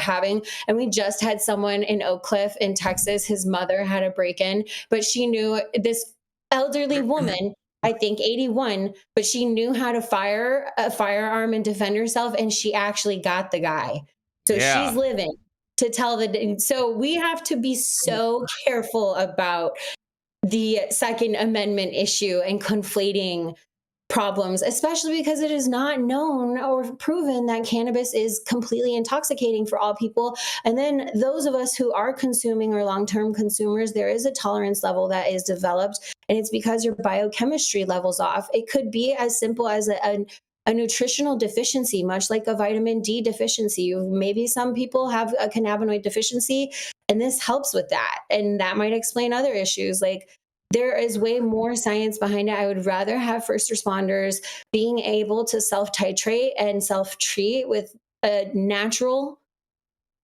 and we just had someone in Oak Cliff in Texas, his mother had a break-in, but she knew, this elderly woman, I think 81, but she knew how to fire a firearm and defend herself, and she actually got the guy. So she's living to tell so we have to be so careful about the Second Amendment issue and conflating problems, especially because it is not known or proven that cannabis is completely intoxicating for all people. And then those of us who are consuming or long-term consumers, there is a tolerance level that is developed, and it's because your biochemistry level's off. It could be as simple as a nutritional deficiency, much like a vitamin D deficiency. Maybe some people have a cannabinoid deficiency, and this helps with that. And that might explain other issues. Like, there is way more science behind it. I would rather have first responders being able to self-titrate and self-treat with a natural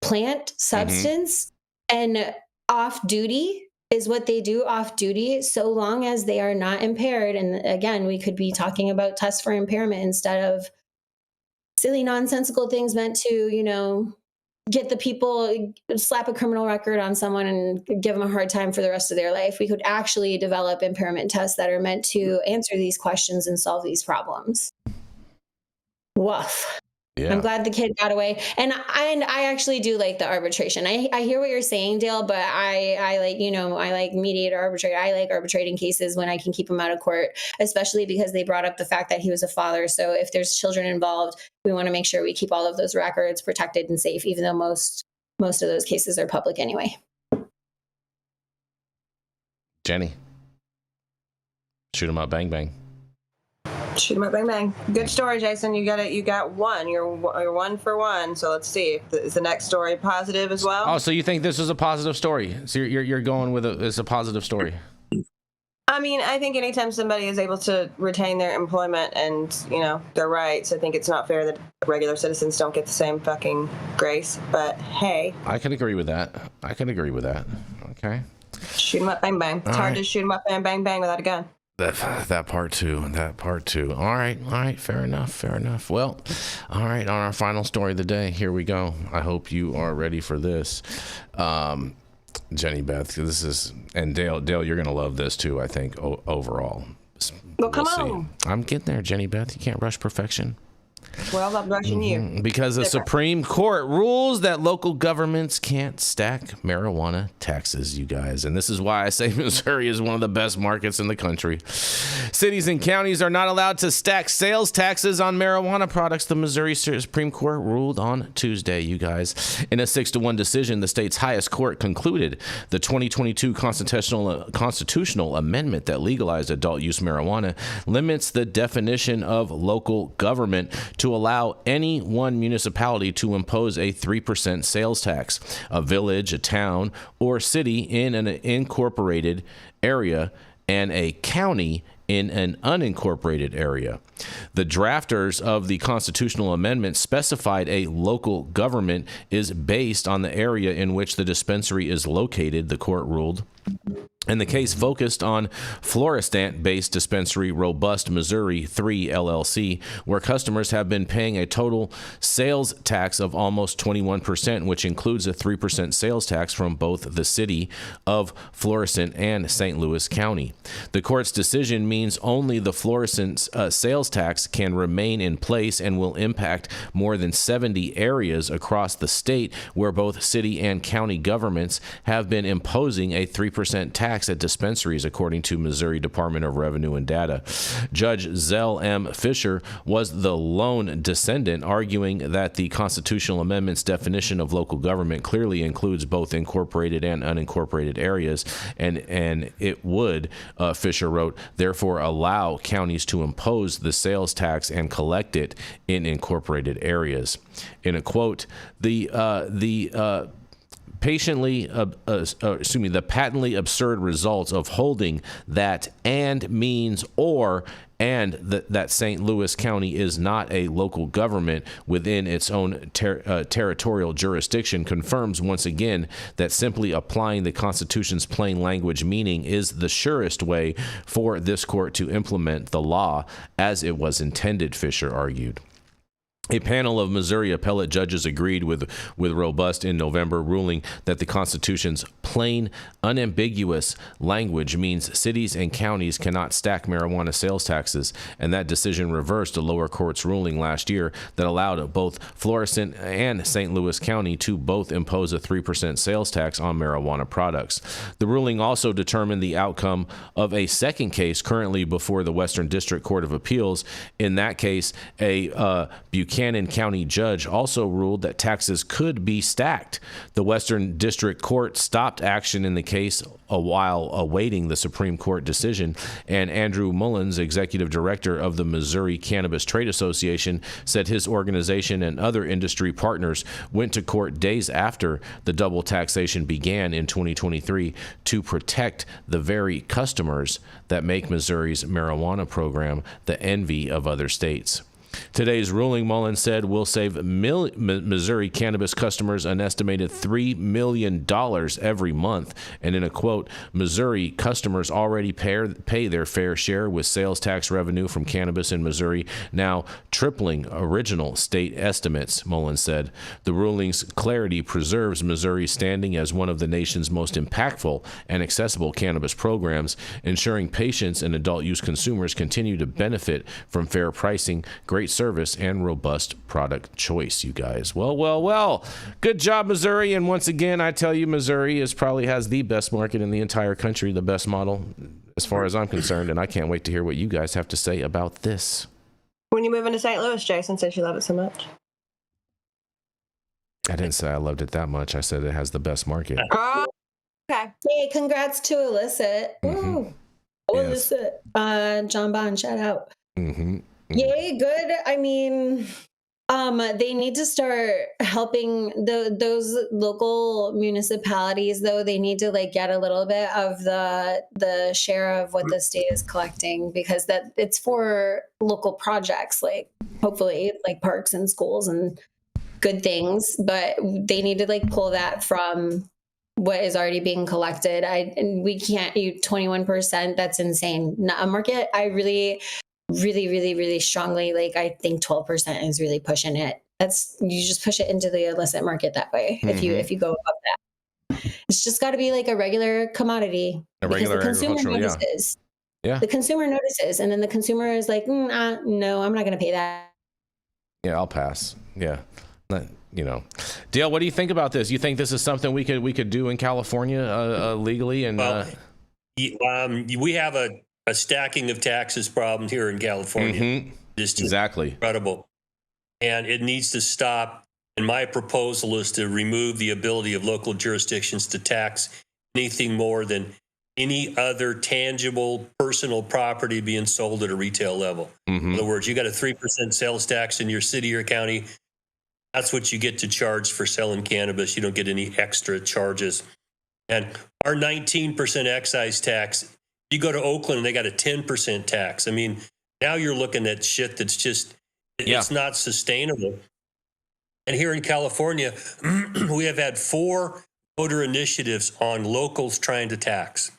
plant substance, and off-duty is what they do off duty, so long as they are not impaired. And again, we could be talking about tests for impairment instead of silly, nonsensical things meant to, get the people, slap a criminal record on someone and give them a hard time for the rest of their life. We could actually develop impairment tests that are meant to answer these questions and solve these problems. Woof. Yeah. I'm glad the kid got away. And I actually do like the arbitration. I hear what you're saying, Dale, but I like, I like mediator arbitrator. I like arbitrating cases when I can keep them out of court, especially because they brought up the fact that he was a father. So if there's children involved, we want to make sure we keep all of those records protected and safe, even though most of those cases are public anyway. Jenny, shoot 'em up, bang, bang. Shoot 'em up, bang, bang. Good story, Jason. You got it. You got one. You're 1 for 1. So let's see. Is the next story positive as well? Oh, so you think this is a positive story? So you're going with it's a positive story. I mean, I think anytime somebody is able to retain their employment and, their rights, I think it's not fair that regular citizens don't get the same fucking grace. But hey. I can agree with that. Okay. Shoot 'em up, bang, bang. It's hard to shoot 'em up and bang, bang without a gun. That part too. All right. Fair enough. Well, all right. On our final story of the day, here we go. I hope you are ready for this. Jenny Beth, and Dale, you're going to love this too, I think, overall. Well, come on. I'm getting there, Jenny Beth. You can't rush perfection. Well, I'm rushing you. Because the Supreme Court rules that local governments can't stack marijuana taxes, you guys. And this is why I say Missouri is one of the best markets in the country. Cities and counties are not allowed to stack sales taxes on marijuana products. The Missouri Supreme Court ruled on Tuesday, you guys. In a 6-1 decision, the state's highest court concluded the 2022 constitutional amendment that legalized adult use marijuana limits the definition of local government to allow any one municipality to impose a 3% sales tax. A village, a town, or city in an incorporated area and a county in an unincorporated area. The drafters of the constitutional amendment specified a local government is based on the area in which the dispensary is located, the court ruled. And the case focused on Floristant-based dispensary Robust Missouri 3 LLC, where customers have been paying a total sales tax of almost 21%, which includes a 3% sales tax from both the city of Florissant and St. Louis County. The court's decision means only the Florissant's sales tax can remain in place and will impact more than 70 areas across the state where both city and county governments have been imposing a 3% tax at dispensaries, according to Missouri Department of Revenue and Data. Judge Zell M. Fisher was the lone dissent, arguing that the constitutional amendment's definition of local government clearly includes both incorporated and unincorporated areas, and it would, Fisher wrote, therefore allow counties to impose the sales tax and collect it in incorporated areas. In a quote, the patently absurd results of holding that and means or and that St. Louis County is not a local government within its own territorial jurisdiction confirms once again that simply applying the Constitution's plain language meaning is the surest way for this court to implement the law as it was intended, Fisher argued. A panel of Missouri appellate judges agreed with Robust in November, ruling that the Constitution's plain, unambiguous language means cities and counties cannot stack marijuana sales taxes, and that decision reversed a lower court's ruling last year that allowed both Florissant and St. Louis County to both impose a 3% sales tax on marijuana products. The ruling also determined the outcome of a second case currently before the Western District Court of Appeals. In that case, a Buchanan County judge also ruled that taxes could be stacked. The Western District Court stopped action in the case while awaiting the Supreme Court decision, and Andrew Mullins, executive director of the Missouri Cannabis Trade Association, said his organization and other industry partners went to court days after the double taxation began in 2023 to protect the very customers that make Missouri's marijuana program the envy of other states. Today's ruling, Mullins said, will save Missouri cannabis customers an estimated $3 million every month. And in a quote, Missouri customers already pay their fair share with sales tax revenue from cannabis in Missouri, now tripling original state estimates, Mullins said. The ruling's clarity preserves Missouri's standing as one of the nation's most impactful and accessible cannabis programs, ensuring patients and adult use consumers continue to benefit from fair pricing, great service, and robust product choice, you guys. Well. Good job, Missouri. And once again, I tell you, Missouri probably has the best market in the entire country, the best model as far as I'm concerned. And I can't wait to hear what you guys have to say about this. When you move into St. Louis, Jason says you love it so much. I didn't say I loved it that much. I said it has the best market. Oh, okay. Hey, congrats to Illicit. Mm-hmm. Yes. Illicit. John Bond, shout out. Mm-hmm. Yay, good. I mean, they need to start helping those local municipalities, though. They need to get a little bit of the share of what the state is collecting, because that it's for local projects, hopefully parks and schools and good things. But they need to pull that from what is already being collected. And we can't. 21%. That's insane. Not a market. I really strongly I think 12% is really pushing it. You just push it into the illicit market that way. Mm-hmm. If you go above that, it's just got to be a regular commodity. Because the consumer notices. Yeah. The consumer notices, and then the consumer is no, I'm not going to pay that. Yeah, I'll pass. Yeah. Dale, what do you think about this? You think this is something we could do in California legally? And we have a stacking of taxes problem here in California. Mm-hmm. Just exactly incredible. And it needs to stop. And my proposal is to remove the ability of local jurisdictions to tax anything more than any other tangible personal property being sold at a retail level. Mm-hmm. In other words, you got a 3% sales tax in your city or county. That's what you get to charge for selling cannabis. You don't get any extra charges. And our 19% excise tax, you go to Oakland and they got a 10% tax. I mean, now you're looking at shit that's just, it's not sustainable. And here in California, we have had 4 voter initiatives on locals trying to tax.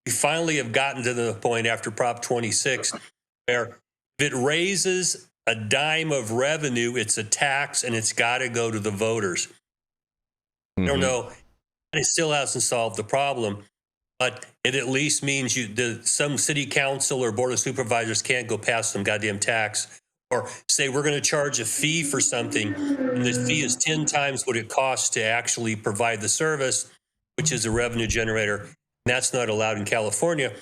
we finally have gotten to the point after Prop 26 where if it raises a dime of revenue, it's a tax and it's got to go to the voters. I don't know. It still hasn't solved the problem, but it at least means some city council or board of supervisors can't go past some goddamn tax or say we're going to charge a fee for something, and the fee is 10 times what it costs to actually provide the service, which is a revenue generator. And that's not allowed in California.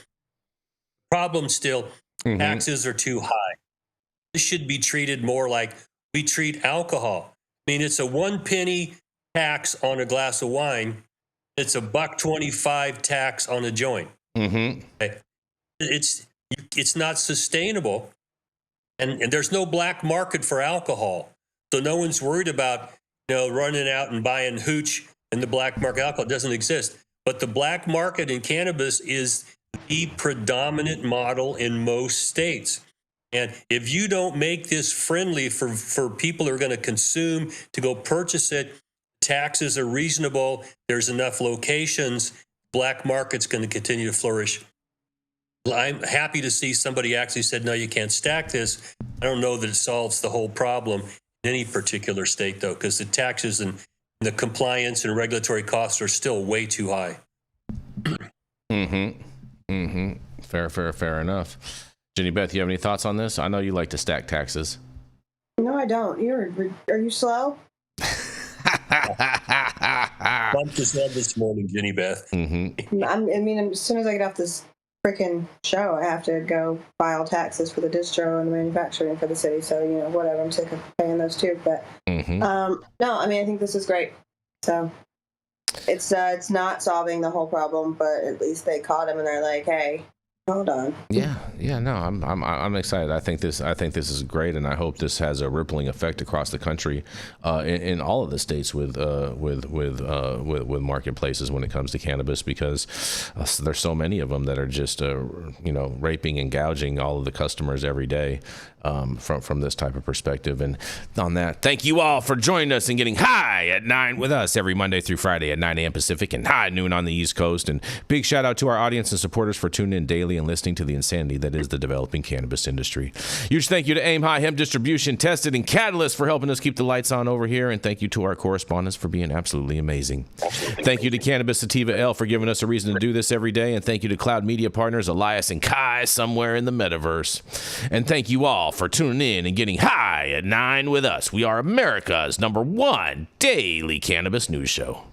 Problem still, taxes are too high. This should be treated more like we treat alcohol. I mean, it's a 1 penny tax on a glass of wine. It's a $1.25 tax on a joint. Okay? It's not sustainable, and there's no black market for alcohol, so no one's worried about running out and buying hooch in the black market. Alcohol doesn't exist, but the black market in cannabis is the predominant model in most states. And if you don't make this friendly for people who are going to consume, to go purchase it, taxes are reasonable, there's enough locations, black market's going to continue to flourish. I'm happy to see somebody actually said, no, you can't stack this. I don't know that it solves the whole problem in any particular state, though, because the taxes and the compliance and regulatory costs are still way too high. Fair enough. Jenny Beth, you have any thoughts on this? I know you like to stack taxes. No, I don't. Are you slow? Bumped his head this morning, Jenny Beth. I mean, as soon as I get off this freaking show, I have to go file taxes for the distro and the manufacturing for the city. So, whatever. I'm sick of paying those too. But no, I mean, I think this is great. So it's not solving the whole problem, but at least they caught him and they're like, hey, hold on. Yeah. No, I'm excited. I think this is great, and I hope this has a rippling effect across the country, in all of the states with marketplaces when it comes to cannabis, because there's so many of them that are just raping and gouging all of the customers every day, from this type of perspective. And on that, thank you all for joining us and getting high at 9 with us every Monday through Friday at 9 a.m. Pacific and high at noon on the East Coast. And big shout out to our audience and supporters for tuning in daily and listening to the insanity that is the developing cannabis industry. Huge thank you to Aim High Hemp Distribution, Tested, and Catalyst for helping us keep the lights on over here. And thank you to our correspondents for being absolutely amazing. Thank you to Cannabis Sativa L for giving us a reason to do this every day. And thank you to Cloud Media partners Elias and Kai somewhere in the metaverse. And thank you all for tuning in and getting high at 9 with us. We are America's #1 daily cannabis news show.